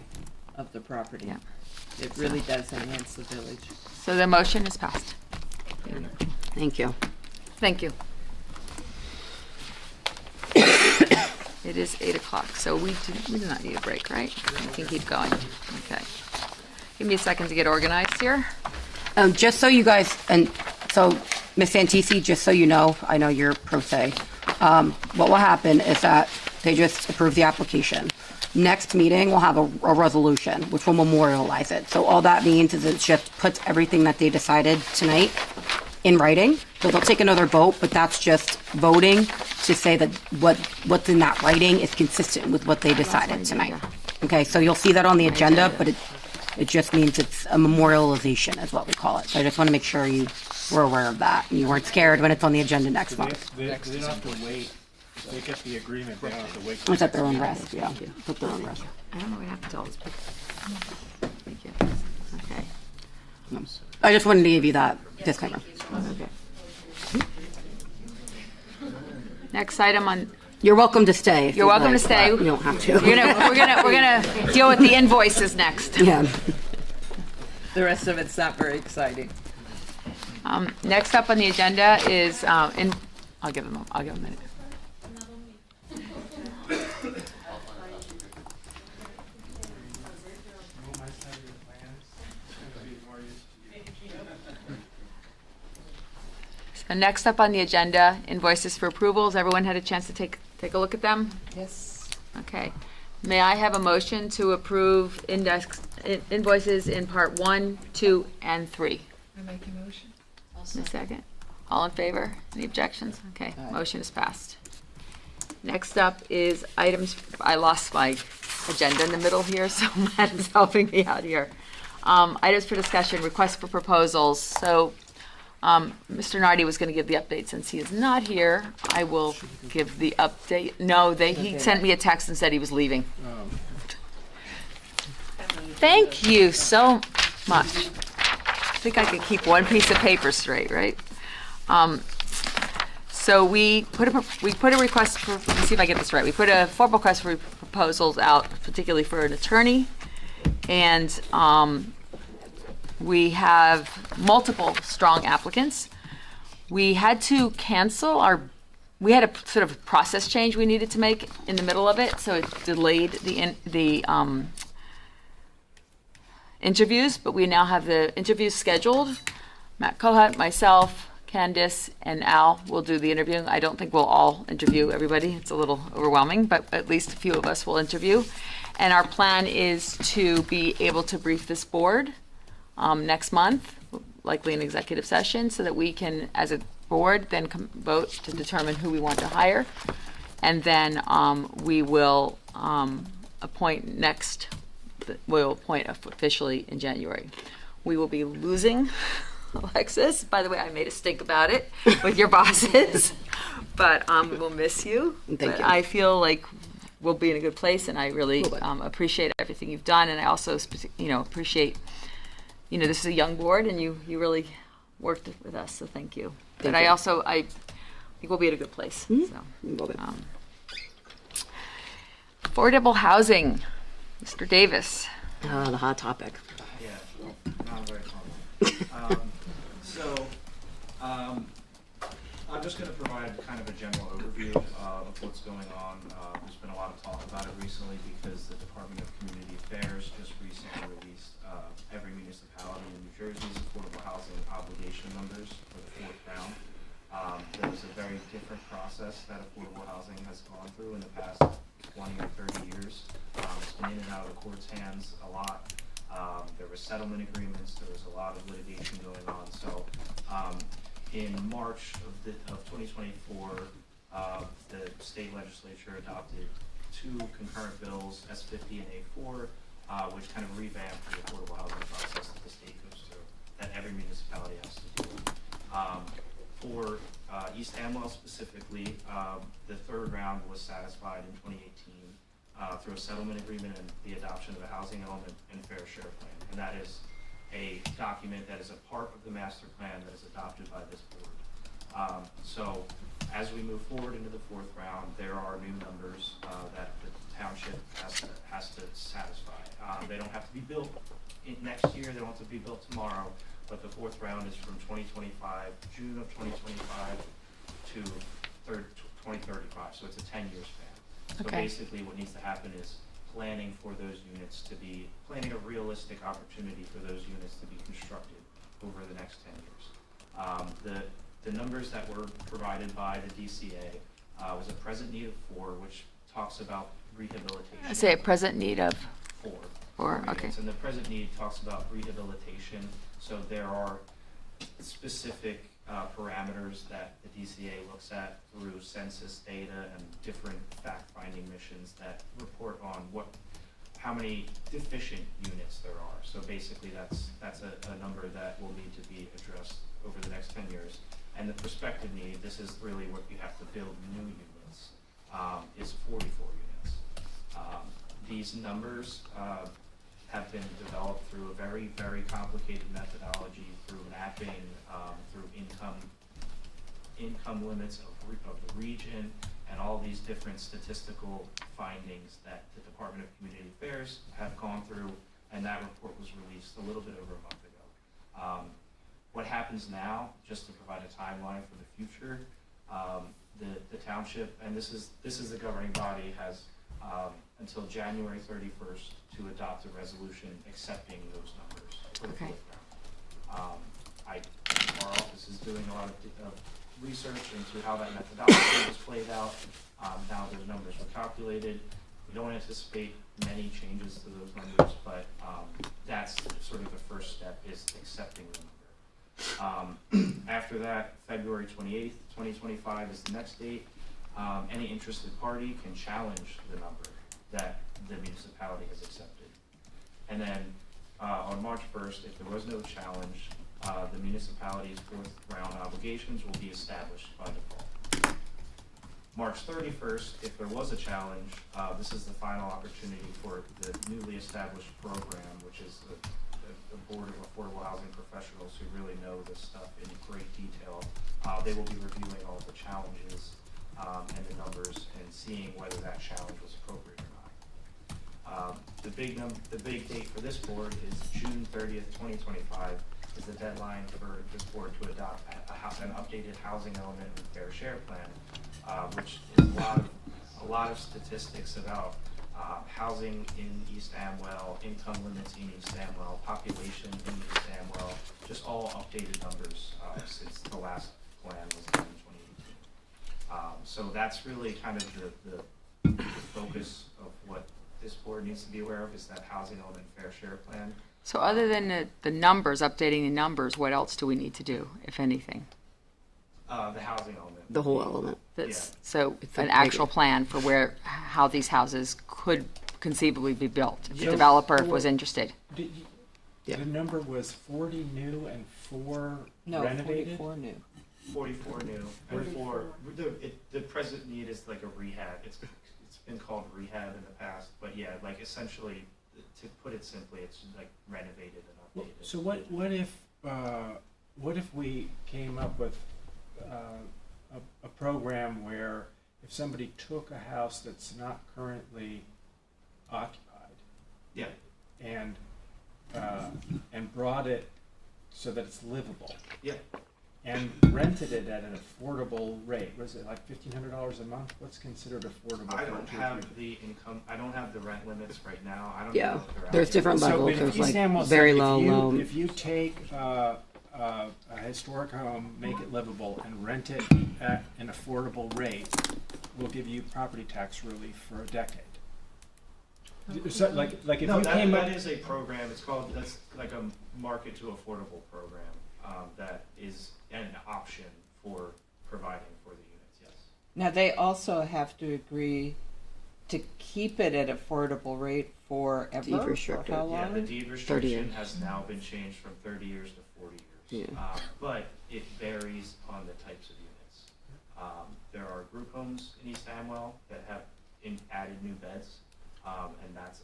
of the property. Yeah. It really does enhance the village. So the motion is passed. Thank you. Thank you. It is 8 o'clock, so we do not need a break, right? We can keep going. Okay. Give me a second to get organized here. Just so you guys, and so Ms. Santisi, just so you know, I know you're pro se. What will happen is that they just approve the application. Next meeting, we'll have a resolution, which will memorialize it. So all that means is it just puts everything that they decided tonight in writing. So they'll take another vote, but that's just voting to say that what's in that writing is consistent with what they decided tonight. Okay, so you'll see that on the agenda, but it just means it's a memorialization is what we call it. So I just want to make sure you were aware of that and you weren't scared when it's on the agenda next month. They don't have to wait. If they get the agreement, they don't have to wait. It's at their own risk, yeah. At their own risk. I don't know what happened to all this. Thank you. Okay. I just wanted to give you that disclaimer. Next item on, You're welcome to stay. if You're you'd welcome to like, stay. but You don't have to. we're gonna deal with the invoices next. Yeah. The rest of it's not very exciting. Next up on the agenda is, I'll give them a minute. So next up on the agenda, invoices for approvals. Everyone had a chance to take a look at them? Yes. Okay. May I have a motion to approve invoices in part 1, 2, and 3? I make a motion. In a second. All in favor? Any objections? Okay, motion is passed. Next up is items, I lost my agenda in the middle here, so Matt is helping me out here. Items for discussion, requests for proposals. So Mr. Nardi was going to give the update. Since he is not here, I will give the update. No, he sent me a text and said he was leaving. Thank you so much. I think I could keep one piece of paper straight, right? So we put a request for, let me see if I get this right. We put a formal request for proposals out, particularly for an attorney. And we have multiple strong applicants. We had to cancel we had a sort of process change we needed to make in the middle of it, so it delayed the interviews, but we now have the interviews scheduled. Matt Kohat, myself, Candice, and Al will do the interviewing. I don't think we'll all interview everybody. It's a little overwhelming, but at least a few of us will interview. And our plan is to be able to brief this board next month, likely an executive session, so that we can, as a board, then vote to determine who we want to hire. And then we will appoint officially in January. We will be losing Alexis. By the way, I made a stink about it with your bosses, but we will miss you. Thank you. I feel like we'll be in a good place, and I really appreciate everything you've done, and I also, appreciate, this is a young board, and you really worked with us, so thank you. But I think we'll be at a good place. So, affordable housing, Mr. Davis. The hot topic. Yeah, not very common. I'm just going to provide kind of a general overview of what's going on. There's been a lot of talk about it recently because the Department of Community Affairs just recently released every municipality in New Jersey's affordable housing obligation numbers for the fourth round. There was a very different process that affordable housing has gone through in the past 20 or 30 years. It's been in and out of the court's hands a lot. There were settlement agreements. There was a lot of litigation going on. So in March of 2024, the state legislature adopted two concurrent bills, S50 and A4, which kind of revamped the affordable housing process that the state goes through, that every municipality has to do. For East Amwell specifically, the third round was satisfied in 2018 through a settlement agreement and the adoption of a housing element and fair share plan. And that is a document that is a part of the master plan that is adopted by this board. So as we move forward into the fourth round, there are new numbers that the township has to satisfy. They don't have to be built next year, they don't have to be built tomorrow, but the fourth round is from 2025, June of 2025 to 2035, so it's a 10-year span. So basically what needs to happen is planning for those units to be, planning a realistic opportunity for those units to be constructed over the next 10 years. The numbers that were provided by the DCA was a present need of 4, which talks about rehabilitation. I say a present need of 4 okay. units, and the present need talks about rehabilitation. So there are specific parameters that the DCA looks at through census data and different fact-finding missions that report on how many deficient units there are. So basically that's a number that will need to be addressed over the next 10 years. And the prospective need, this is really what you have to build new units, is 44 units. These numbers have been developed through a very, very complicated methodology, through mapping, through income limits of the region, and all these different statistical findings that the Department of Community Affairs have gone through, and that report was released a little bit over a month ago. What happens now, just to provide a timeline for the future, the township, and this is the governing body, has until January 31st to adopt a resolution accepting those numbers for the fourth round. Our office is doing a lot of research into how that methodology was played out, how those numbers were calculated. We don't anticipate many changes to those numbers, but that's sort of the first step, is accepting the number. After that, February 28th, 2025 is the next date. Any interested party can challenge the number that the municipality has accepted. And then on March 1st, if there was no challenge, the municipality's fourth round obligations will be established by default. March 31st, if there was a challenge, this is the final opportunity for the newly established program, which is the Board of Affordable Housing Professionals who really know this stuff in great detail. They will be reviewing all the challenges and the numbers and seeing whether that challenge was appropriate or not. The big date for this board is June 30th, 2025 is the deadline for this board to adopt an updated housing element and fair share plan, which is a lot of statistics about housing in East Amwell, income limits in East Amwell, population in East Amwell, just all updated numbers since the last plan was done in 2018. So that's really kind of the focus of what this board needs to be aware of, is that housing element fair share plan. So other than the numbers, updating the numbers, what else do we need to do, if anything? The housing element. The whole element. That's, so It's an a actual big- plan for how these houses could conceivably be built, if the So developer was interested. Yeah. The number was 40 new and 4 No, renovated? 44 new. 44 new, and the present need is like a rehab. It's been called rehab in the past, but yeah, like essentially, to put it simply, it's like renovated and updated. So what if we came up with a program where if somebody took a house that's not currently occupied Yeah, and brought it so that it's livable yeah. and rented it at an affordable rate? Was it like $1,500 a month? What's considered affordable? I for don't two or have three? the income, I don't have the rent limits right now. I don't Yeah. know if they're out There's yet. different So, levels. but if There's East like Amwell said, very if low, you- low. If you take a historic home, make it livable, and rent it at an affordable rate, we'll give you property tax relief for a decade. So, like if No, you came up, that is a program. It's called, that's like a market to affordable program that is an option for providing for the units. Yes. Now, they also have to agree to keep it at affordable rate forever. Deed For restricted. how Yeah, the long? deed 30 restriction years. has now been changed from 30 years to 40 years. Yeah. But it varies on the types of units. There are group homes in East Amwell that have added new beds, and that's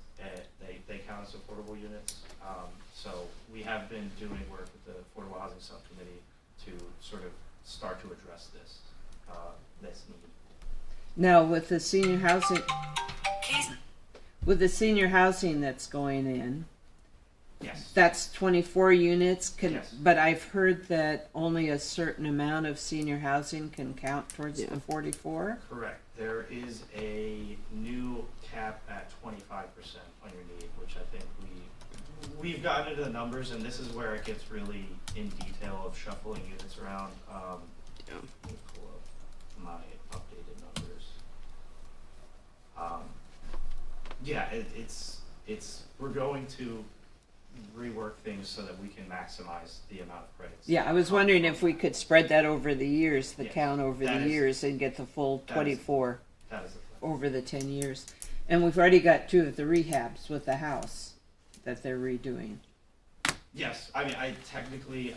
they count as affordable units. So we have been doing work with the Affordable Housing Subcommittee to sort of start to address this need. Now, with the senior housing that's going in, Yes. that's 24 units. Yes. But I've heard that only a certain amount of senior housing can count towards Yeah. the 44. Correct. There is a new cap at 25% on your need, which I think we've gotten into the numbers, and this is where it gets really in detail of shuffling units around. Let me pull up my updated numbers. We're going to rework things so that we can maximize the amount of credits. Yeah, I was wondering if we could spread that over the years, the Yes, count over that the is- years, and get the full that is- 24 That is the plan. over the 10 years. And we've already got 2 of the rehabs with the house that they're redoing. Yes, I mean, I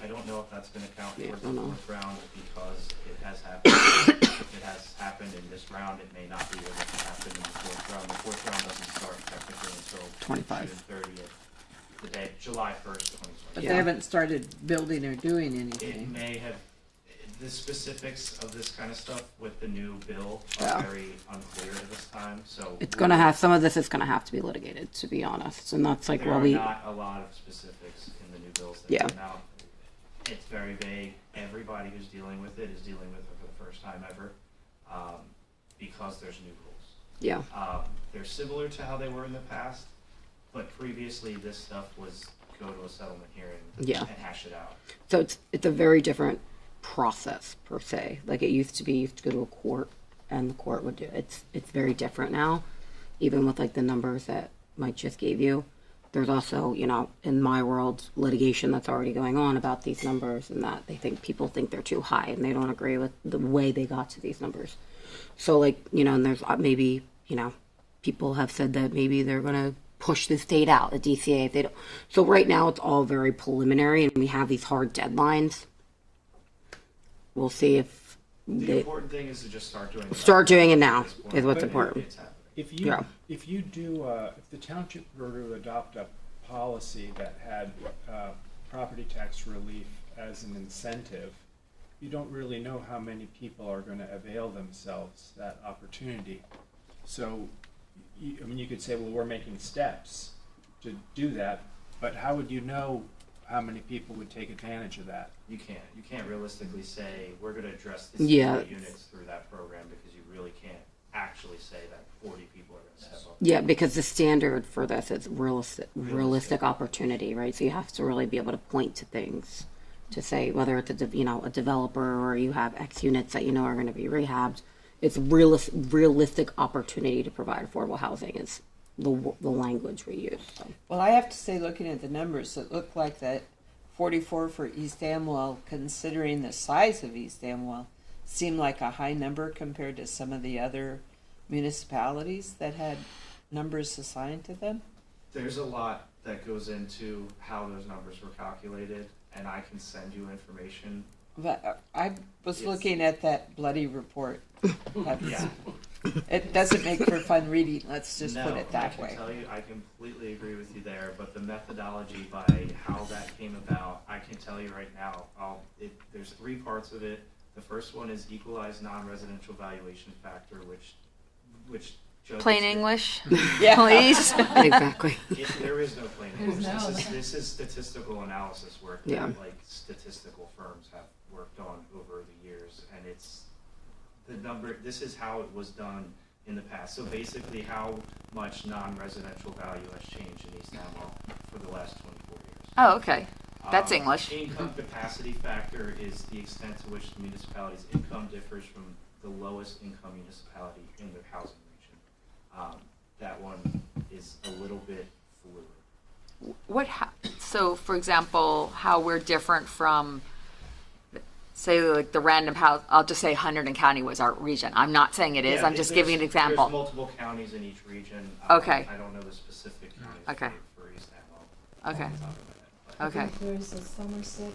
don't know if that's gonna count Yeah, towards I the don't know. fourth round because it has happened. It has happened in this round, it may not be able to happen in the fourth round. The fourth round doesn't start technically until 25. June 30th, the day, July 1st, But 2020. they haven't started building or doing It anything. may have, the specifics of this kind of stuff with the new bill Yeah. are very unclear at this time, so. It's gonna have, some of this is gonna have to be litigated, to be honest, and that's like There why are we, not a lot of specifics in the new bills that Yeah. came out. It's very vague. Everybody who's dealing with it is dealing with it for the first time ever, because there's new rules. yeah. They're similar to how they were in the past, but previously this stuff was go to a settlement hearing Yeah. and hash it out. So it's a very different process per se. Like it used to be, you have to go to a court and the court would do it. It's very different now, even with like the numbers that Mike just gave you. There's also, you know, in my world, litigation that's already going on about these numbers and that people think they're too high and they don't agree with the way they got to these numbers. So like, and there's maybe, people have said that maybe they're going to push this date out, the DCA, if they don't. So right now it's all very preliminary and we have these hard deadlines. We'll see if The important thing is to just start doing it. start doing it now At this point. is what's But important. It's happening. If you do, if the township were to adopt a policy that had property tax relief as an incentive, you don't really know how many people are going to avail themselves that opportunity. So, you could say, well, we're making steps to do that, but how would you know how many people would take advantage of that? You can't realistically say, we're gonna address this Yeah. many units through that program, because you really can't actually say that 40 people are gonna step up. Yeah, because the standard for this is realistic opportunity, right? So you have to really be able to point to things to say whether it's a developer or you have X units that are going to be rehabbed. It's realistic opportunity to provide affordable housing is the language we use. So. Well, I have to say, looking at the numbers, it looked like that 44 for East Amwell, considering the size of East Amwell, seemed like a high number compared to some of the other municipalities that had numbers assigned to them. There's a lot that goes into how those numbers were calculated, and I can send you information. But I was Yes. looking at that bloody report. Yeah. It doesn't make for fun reading, let's just put it that I way. can tell you, I completely agree with you there, but the methodology by how that came about, I can tell you right now, there's 3 parts of it. The first one is equalized non-residential valuation factor, which judges Plain the- English, Yeah. please. Exactly. There is no plain English. no. This is statistical analysis work Yeah. that like statistical firms have worked on over the years, and it's the number. This is how it was done in the past. So basically, how much non-residential value has changed in East Amwell for the last 24 years. Oh, okay. That's Um, English. Income capacity factor is the extent to which the municipality's income differs from the lowest income municipality in their housing region. That one is a little bit fluid. So, for example, how we're different from, say, like the random house, I'll just say Hunterdon County was our region. I'm not saying it is, Yeah, I'm just giving an example. There's multiple counties in each region. Okay. I don't know the specific counties Okay. for East Amwell. Okay. off the top of my head, but- Okay. There is a Somerset,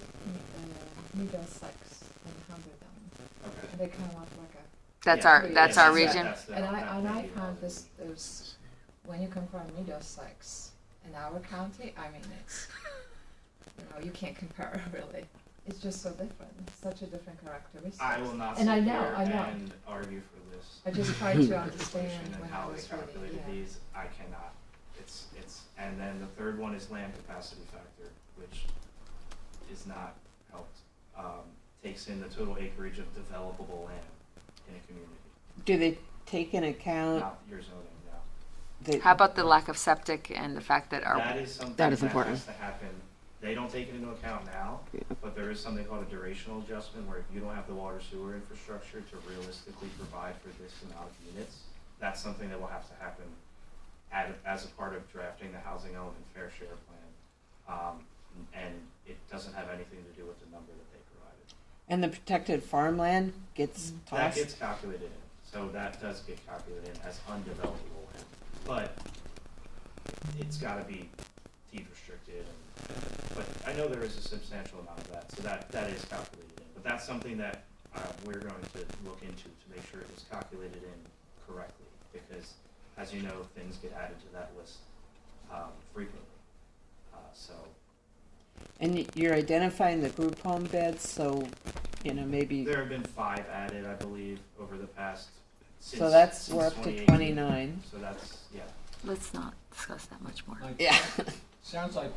Middlesex, and Hunterdon. Okay. And they come out like a. That's Yeah, our yeah, region. that's the- And that I may be found relevant. there's, when you compare Middlesex and our county, I mean, it's, you can't compare really. It's just so different, such a different characteristic. I will not And sit I here know. and argue for this. I just tried to understand Situation and when how I they was reading, calculated yeah. these, I cannot. And then the third one is land capacity factor, which is not helped. Takes in the total acreage of developable land in a community, Do they take into account not your zoning, no. the, How about the lack of septic and the fact that our, That is something That is that important. has to happen. They don't take it into account now, but there is something called a durational adjustment where if you don't have the water sewer infrastructure to realistically provide for this amount of units, that's something that will have to happen as a part of drafting the housing element fair share plan. And it doesn't have anything to do with the number that they provided. and the protected farmland gets That tossed? gets calculated in, so that does get calculated in as undevelopable land, but it's gotta be deed restricted, but I know there is a substantial amount of that, so that is calculated in, but that's something that, we're going to look into to make sure it was calculated in correctly, because as you know, things get added to that list, frequently, so. And you're identifying the group home beds, so, maybe, There have been 5 added, I believe, over the past, since so that's, since we're up to 2018. 29. So that's, yeah. let's not discuss that much more. Like, Yeah. sounds like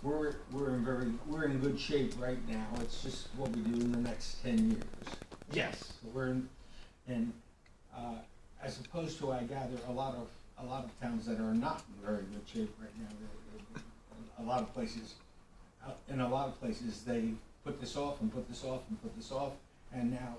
we're in good shape right now. It's just what we do in the next 10 years. Yes. So as opposed to, I gather, a lot of towns that are not in very good shape right now. A lot of places, in a lot of places, they put this off and put this off and put this off, and now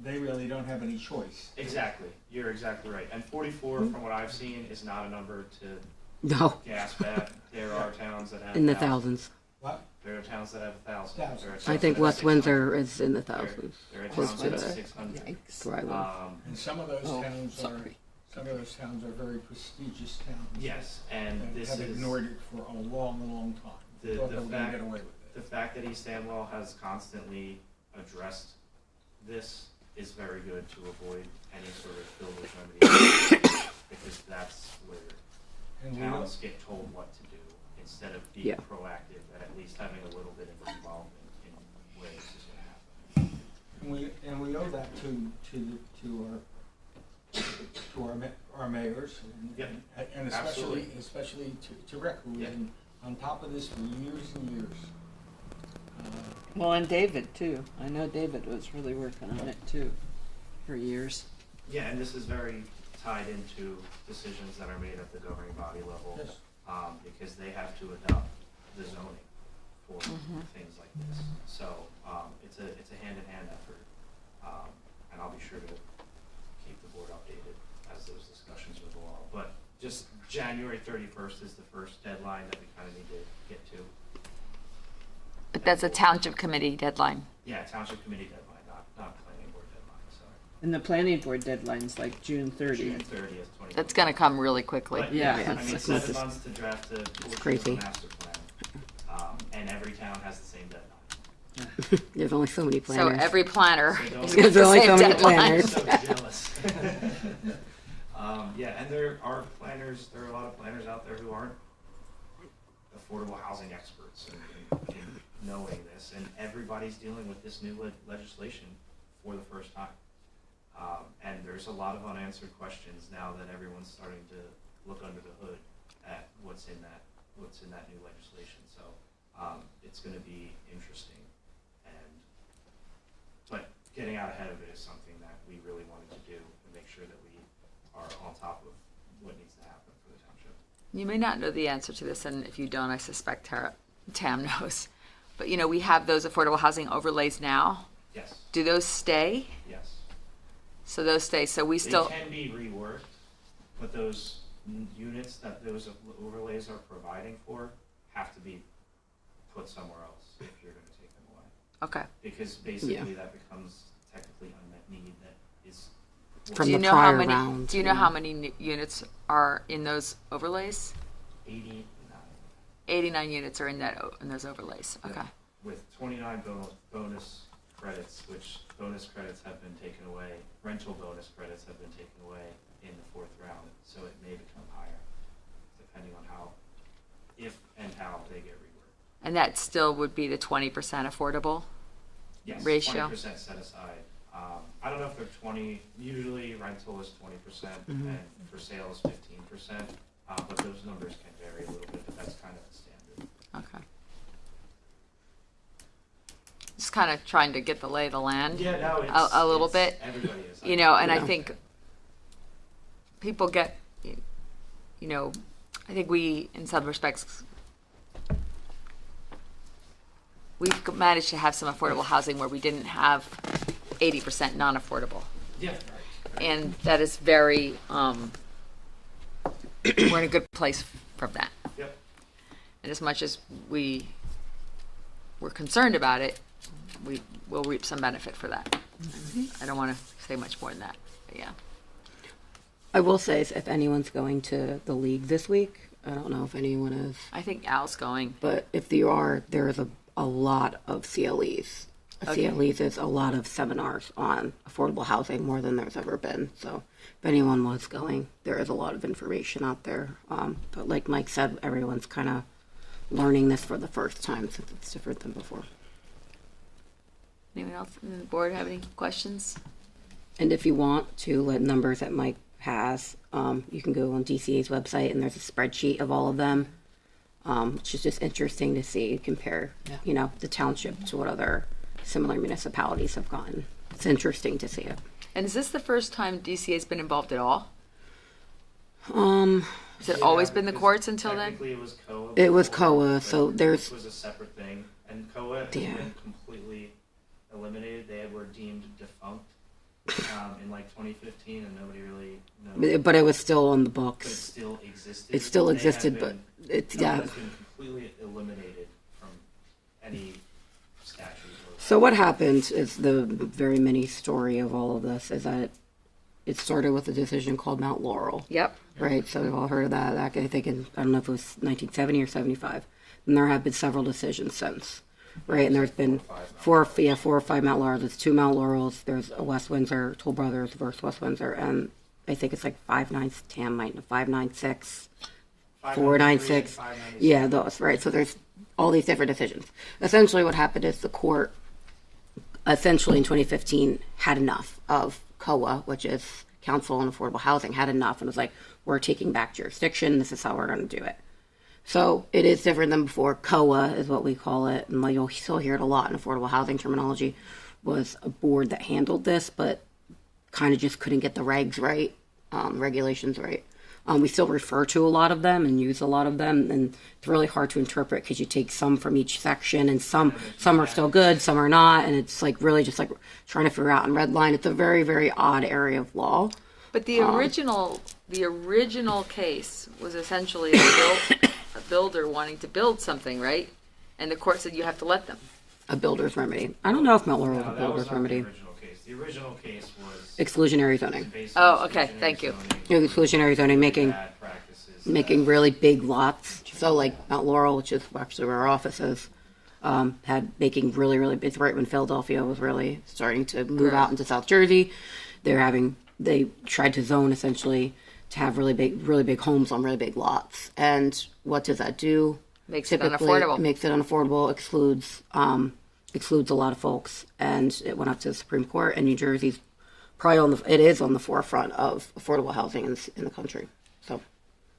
they really don't have any choice. Exactly. You're exactly right. And 44, from what I've seen, is not a number to No, gasp at. There are towns that have in the thousands. What? There are towns that have 1,000. Thousands. There are towns I think that have West 600. Windsor is in the There- thousands. There are Close towns to that have that. 600. Yikes. Where I live. And some of those Oh, towns are, sorry. some of those towns are very prestigious towns. Yes, and That this have is, ignored it for a long, long time. The- Thought the they were gonna fact- get away with the it. fact that East Amwell has constantly addressed this is very good to avoid any sort of builder's remedy, because that's where And we towns get told what to do instead of being Yeah. proactive and at least having a little bit of involvement in where this is going to happen. And we owe that to our mayors Yep. and Absolutely. especially to Rick, who was Yep. on top of this for years and years. Well, and David too. I know David was really working on it too for years. Yeah, and this is very tied into decisions that are made at the governing body level, Yes. because they have to adopt the zoning for things like this. So it's a hand-in-hand effort, and I'll be sure to keep the board updated as those discussions move along. But just January 31st is the first deadline that we kind of need to get to. But that's a township committee deadline. Yeah, township committee deadline, not planning board deadline, sorry. And the planning board deadline's like June June 30th. 30th, 2020. That's going to come really quickly. But Yeah. I mean, It's 7 just- months to draft a portion of crazy. the master plan, and every town has the same deadline. There's only so many So planners. every planner So don't- is There's got the only same so many deadline. planners. So jealous. Yeah, and there are planners, there are a lot of planners out there who aren't affordable housing experts in knowing this, and everybody's dealing with this new legislation for the first time. And there's a lot of unanswered questions now that everyone's starting to look under the hood at what's in that new legislation. So it's going to be interesting, but getting out ahead of it is something that we really wanted to do and make sure that we are on top of what needs to happen for the township. You may not know the answer to this, and if you don't, I suspect Tam knows. But, you know, we have those affordable housing overlays now. Yes, Do those stay? yes. So those stay. So we still, They can be reworked, but those units that those overlays are providing for have to be put somewhere else if you're going to take them away. okay. Because basically that becomes technically unmet need that is. From Do you the know how prior many? round, Do you know yeah. how many units are in those overlays? 89. 89 units are in those overlays. Okay. With 29 bonus credits, which bonus credits have been taken away, rental bonus credits have been taken away in the fourth round, so it may become higher, depending on if and how they get reworked. And that still would be the 20% affordable? Yes, Ratio. 20% set aside. I don't know if they're 20, usually rental is 20% and for sale is 15%, but those numbers can vary a little bit, but that's kind of the standard. Okay. Just kind of trying to get the lay of the land. Yeah, no, it's. A little it's- bit. Everybody is. You know, and I Yeah. think people get, you know, I think we, in some respects, we've managed to have some affordable housing where we didn't have 80% non-affordable. Yeah, right. And that is very, we're in a good place from that. Yep. And as much as we're concerned about it, we will reap some benefit for that. I don't want to say much more than that, but yeah. I will say, is if anyone's going to the league this week, I don't know if anyone is, I think Al's going. but if you are, there is a lot of CLEs. Okay. CLEs is a lot of seminars on affordable housing, more than there's ever been. So if anyone was going, there is a lot of information out there. But like Mike said, everyone's kind of learning this for the first time since it's different than before. Anyone else on the board have any questions? And if you want to let numbers that Mike has, you can go on DCA's website and there's a spreadsheet of all of them, which is just interesting to see, compare, you know, the township to what other similar municipalities have gotten. It's interesting to see it. And is this the first time DCA's been involved at all? Um, Has it Yeah, always been the because courts until then? Technically, it was COA. It was before, COA, but so there's- This was a separate thing, and COA has Yeah. been completely eliminated. They were deemed defunct in like 2015, and nobody really knows. but it was still on the But it books. still existed. It still They have existed, but been- it's, COA yeah, has been completely eliminated from any statute or. So what happened is the very mini story of all of this is that it started with a decision called Mount Laurel. Yep. Right, so we've all heard of that. I think I don't know if it was 1970 or 75. And there have been several decisions since. Right, and there's been four or five Mount Laurels. There's 2 Mount Laurels. There's a West Windsor, Toll Brothers versus West Windsor, and I think it's like 596, 496. Yeah, those, right. So there's all these different decisions. Essentially what happened is the court, essentially in 2015, had enough of COA, which is Council on Affordable Housing, had enough and was like, we're taking back jurisdiction. This is how we're going to do it. So it is different than before. COA is what we call it, and you'll still hear it a lot in affordable housing terminology, was a board that handled this, but kind of just couldn't get the regs right, regulations right. We still refer to a lot of them and use a lot of them, and it's really hard to interpret because you take some from each section, and some are still good, some are not, and it's like really just like trying to figure out in red line. It's a very, very odd area of law. But the original case was essentially a builder wanting to build something, right? And the court said you have to let them. A builder's remedy. I don't know if Mount Laurel was a No, that was builder's not the remedy. original case. The original case was. Exclusionary zoning. based on Oh, okay, thank you. zoning, Exclusionary zoning, bad practices making that- really big lots. So like Mount Laurel, which is actually where our office is, had making really, really big, right when Philadelphia was really starting to move out into South Jersey. They tried to zone essentially to have really big homes on really big lots. And what does that do? Makes it Typically, unaffordable. Makes it unaffordable, excludes a lot of folks. And it went up to the Supreme Court, and New Jersey's probably it is on the forefront of affordable housing in the country. So,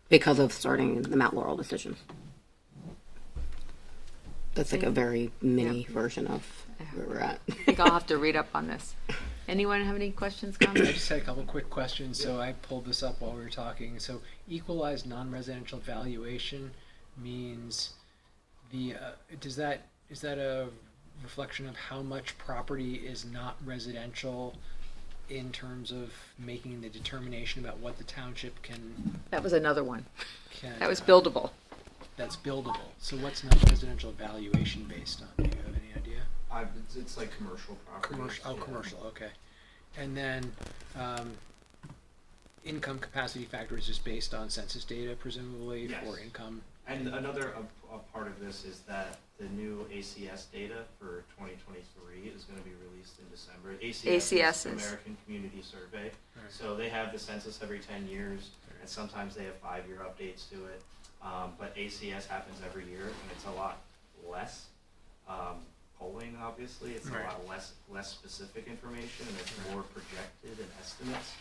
because of starting the Mount Laurel decision. That's like a very mini version of where we're at. I think I'll have to read up on this. Anyone have any questions, I comments? just had a couple quick questions. So I pulled this up while we were talking. So equalized non-residential valuation means is that a reflection of how much property is not residential in terms of making the determination about what the township can That was another one. That was uh, buildable. that's buildable. So what's non-residential valuation based on? Do you have any idea? It's like commercial property. Commercial, okay. And then income capacity factor is just based on census data, presumably, Yes. for income. And another a part of this is that the new ACS data for 2023 is going to be released in December. ACS is American Community Survey. Right. So they have the census every 10 years, and sometimes they have 5-year updates to it. But ACS happens every year, and it's a lot less polling, obviously. It's Right. a lot less specific information, and it's more projected and estimates.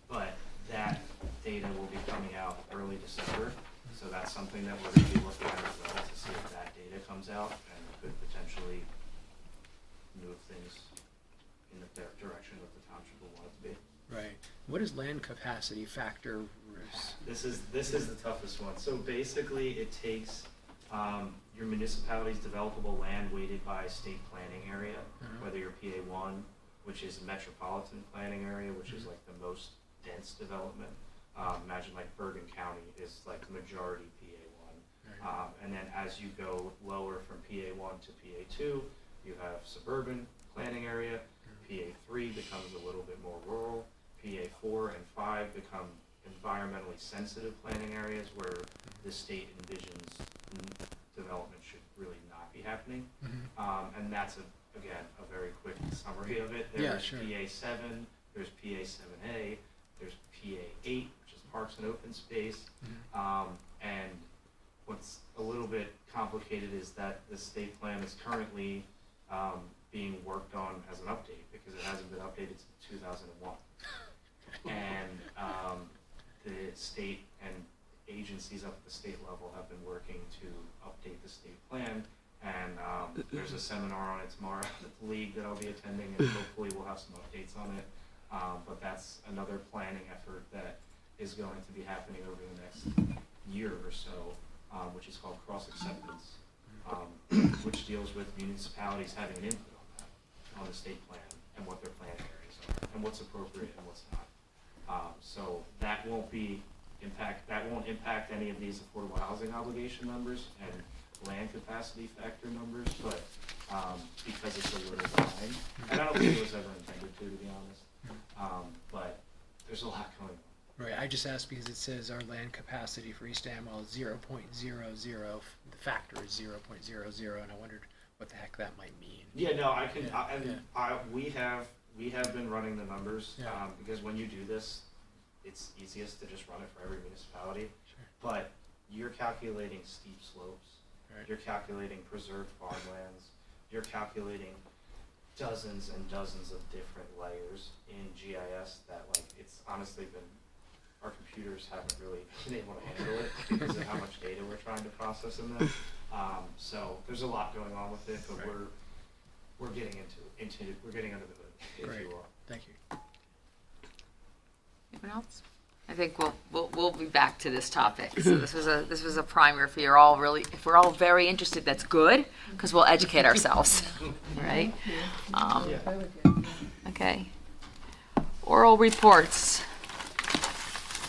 But that data will be coming out early December. So that's something that we're going to be looking at as well to see if that data comes out and could potentially move things in the direction that the township will want it to be. Right. What is land capacity factor? This is the toughest one. So basically, it takes your municipality's developable land weighted by state planning area, whether you're PA1, which is a metropolitan planning area, which is like the most dense development. Imagine like Bergen County is like the majority PA1. And then as you go lower from PA1 to PA2, you have suburban planning area. PA3 becomes a little bit more rural. PA4 and 5 become environmentally sensitive planning areas where the state envisions development should really not be happening. And that's, again, a very quick summary of it. There's PA7, there's PA7A, there's PA8, which is Parks and Open Space. And what's a little bit complicated is that the state plan is currently being worked on as an update because it hasn't been updated since 2001. And the state and agencies up at the state level have been working to update the state plan. And there's a seminar on it tomorrow at the league that I'll be attending, and hopefully we'll have some updates on it. But that's another planning effort that is going to be happening over the next year or so, which is called cross-acceptance, which deals with municipalities having an input on that, on the state plan, and what their planning areas are, and what's appropriate and what's not. So that won't impact any of these affordable housing obligation numbers, and land capacity factor numbers, but, because it's a little behind, and I don't think it was ever intended to be honest, but there's a lot going on. Right, I just asked because it says our land capacity for East Amwell is 0.00, the factor is 0.00, and I wondered what the heck that might mean. Yeah, no, I can, Yeah. we have been running the numbers, Yeah. because when you do this, it's easiest to just run it for every municipality. Sure. But you're calculating steep slopes, Right. you're calculating preserved farmlands, you're calculating dozens and dozens of different layers in GIS that, like, it's honestly been, our computers haven't really been able to handle it because of how much data we're trying to process in them. So there's a lot going on with it, but Right. we're getting we're getting under the hood, if Great. you will. Thank you. Anyone else? I think we'll be back to this topic. So this was a primer for you're all really, if we're all very interested, that's good, because we'll educate ourselves, right? Very good. Okay. Oral reports.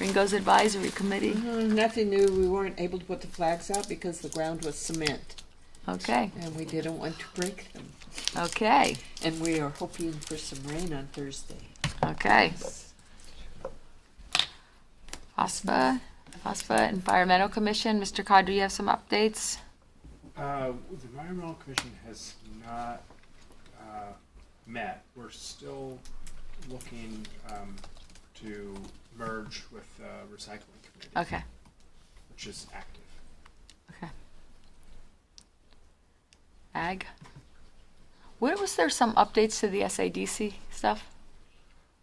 Ringo's Advisory Committee. Nothing new. We weren't able to put the flags out because the ground was cement, Okay. and we didn't want to break them. Okay. And we are hoping for some rain on Thursday. Okay. FOSPA Environmental Commission. Mr. Cod, do you have some updates? The Environmental Commission has not met. We're still looking to merge with Recycling Committee, Okay. which is active. Okay. Ag. Where was there some updates to the SADC stuff?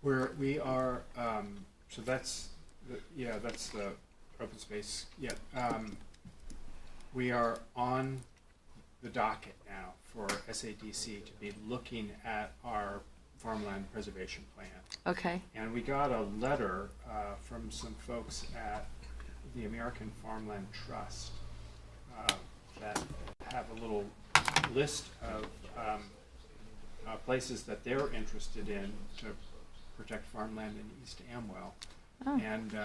We are, so that's the open space. Yeah. We are on the docket now for SADC to be looking at our farmland preservation plan. Okay. And we got a letter from some folks at the American Farmland Trust that have a little list of places that they're interested in to protect farmland in East Amwell. Oh. And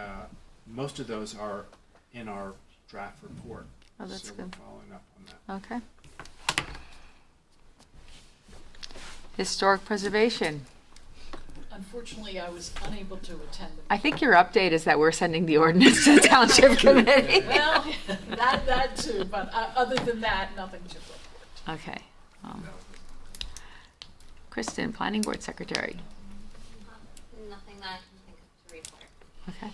most of those are in our draft report. Oh, that's so good. we're following up on that. Okay. Historic preservation. Unfortunately, I was unable to attend the. I think your update is that we're sending the ordinance to the township committee. Well, that too, but other than that, nothing to report. Okay. Kristen, Planning Board Secretary. Nothing that I can think of to report. Okay.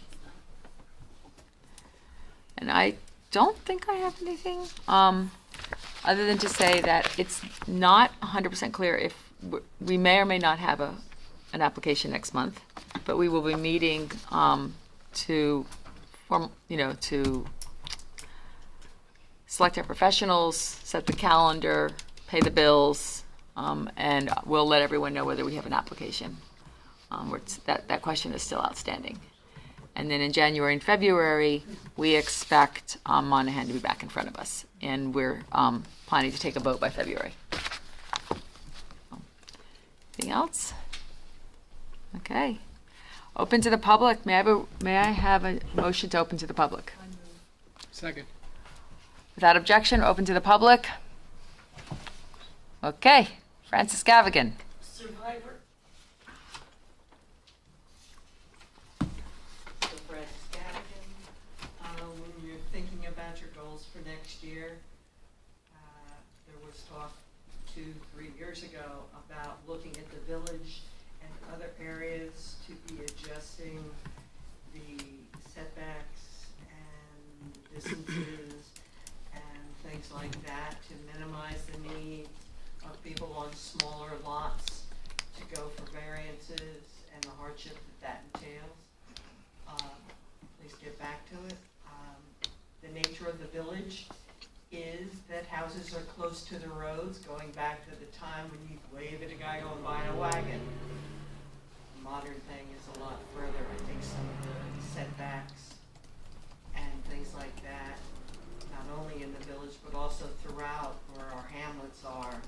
And I don't think I have anything, other than to say that it's not 100% clear if we may or may not have an application next month, but we will be meeting to select our professionals, set the calendar, pay the bills, and we'll let everyone know whether we have an application. That question is still outstanding. And then in January and February, we expect Monahan to be back in front of us, and we're planning to take a vote by February. Anything else? Okay. Open to the public. May I have a motion to open to the public? Second. Without objection, open to the public. Okay. Francis Gavigan. Survivor. When you're thinking about your goals for next year, there was talk 2-3 years ago about looking at the village and other areas to be adjusting the setbacks and distances and things like that to minimize the need of people on smaller lots to go for variances and the hardship that entails. Please get back to it. The nature of the village is that houses are close to the roads, going back to the time when you'd wave at a guy going by in a wagon. The modern thing is a lot further. I think some of the setbacks and things like that, not only in the village, but also throughout where our hamlets are,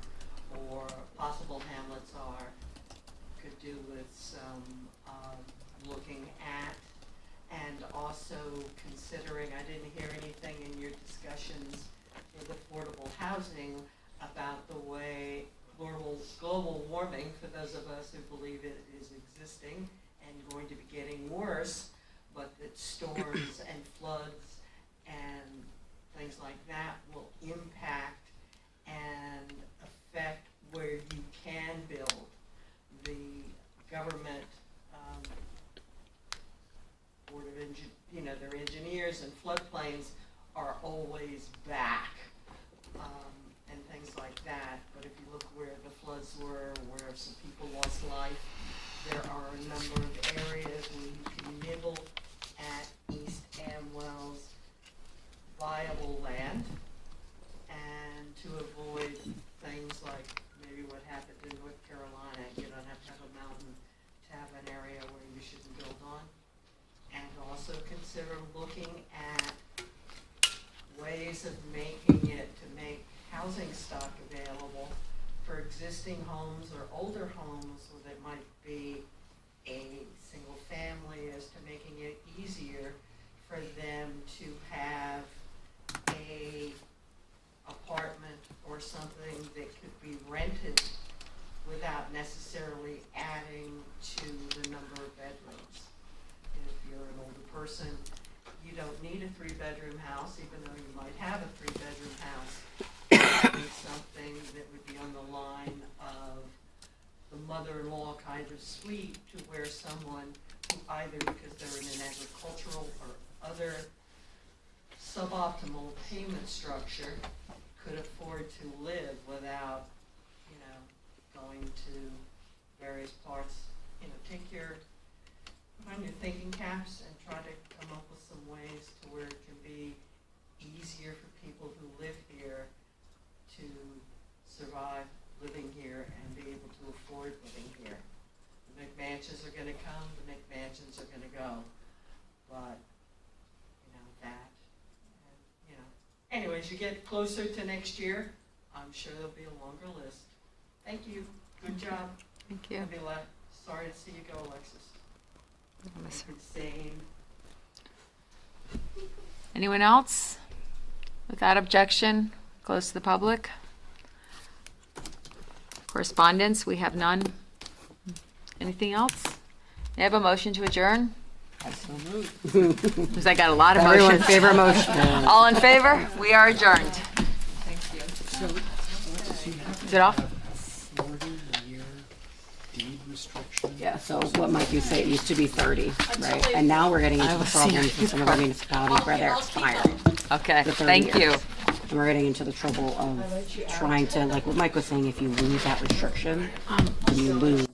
or possible hamlets are, could do with some looking at, and also considering, I didn't hear anything in your discussions with affordable housing about the way global warming, for those of us who believe it is existing and going to be getting worse, but that storms and floods and things like that will impact and affect where you can build. The government Board of their engineers and floodplains are always back, and things like that. But if you look where the floods were, where some people lost life, there are a number of areas where you can nibble at East Amwell's viable land, and to avoid things like maybe what happened in North Carolina. You don't have to have a mountain to have an area where you shouldn't build on. And also consider looking at ways of making it to make housing stock available for existing homes or older homes, so that might be a single family, as to making it easier for them to have a apartment or something that could be rented without necessarily adding to the number of bedrooms. And if you're an older person, you don't need a 3-bedroom house, even though you might have a 3-bedroom house. You need something that would be on the line of the mother-in-law kind of suite, to where someone who, either because they're in an agricultural or other suboptimal payment structure, could afford to live without, going to various parts. Take your, put on your thinking caps and try to come up with some ways to where it can be easier for people who live here to survive living here and be able to afford living here. The McMansions are going to come, the McMansions are going to go, but anyways, you get closer to next year, I'm sure there'll be a longer list. Thank you. Good job. Thank you. I'll be sorry to see you go, Alexis. I'll miss her. Insane. Anyone else? Without objection, close to the public. Correspondence, we have none. Anything else? May I have a motion to adjourn? Because I got a lot of Everyone motions. favor motion. All in favor? We are adjourned. Thank you. Is it off? 40-year deed restriction. Yeah, so what Mike, you say, it used to be 30, right? And now we're getting into the problems with some of our municipalities where they're expiring. Okay, The 30 thank you. years. And we're getting into the trouble of trying to, like what Mike was saying, if you lose that restriction, you lose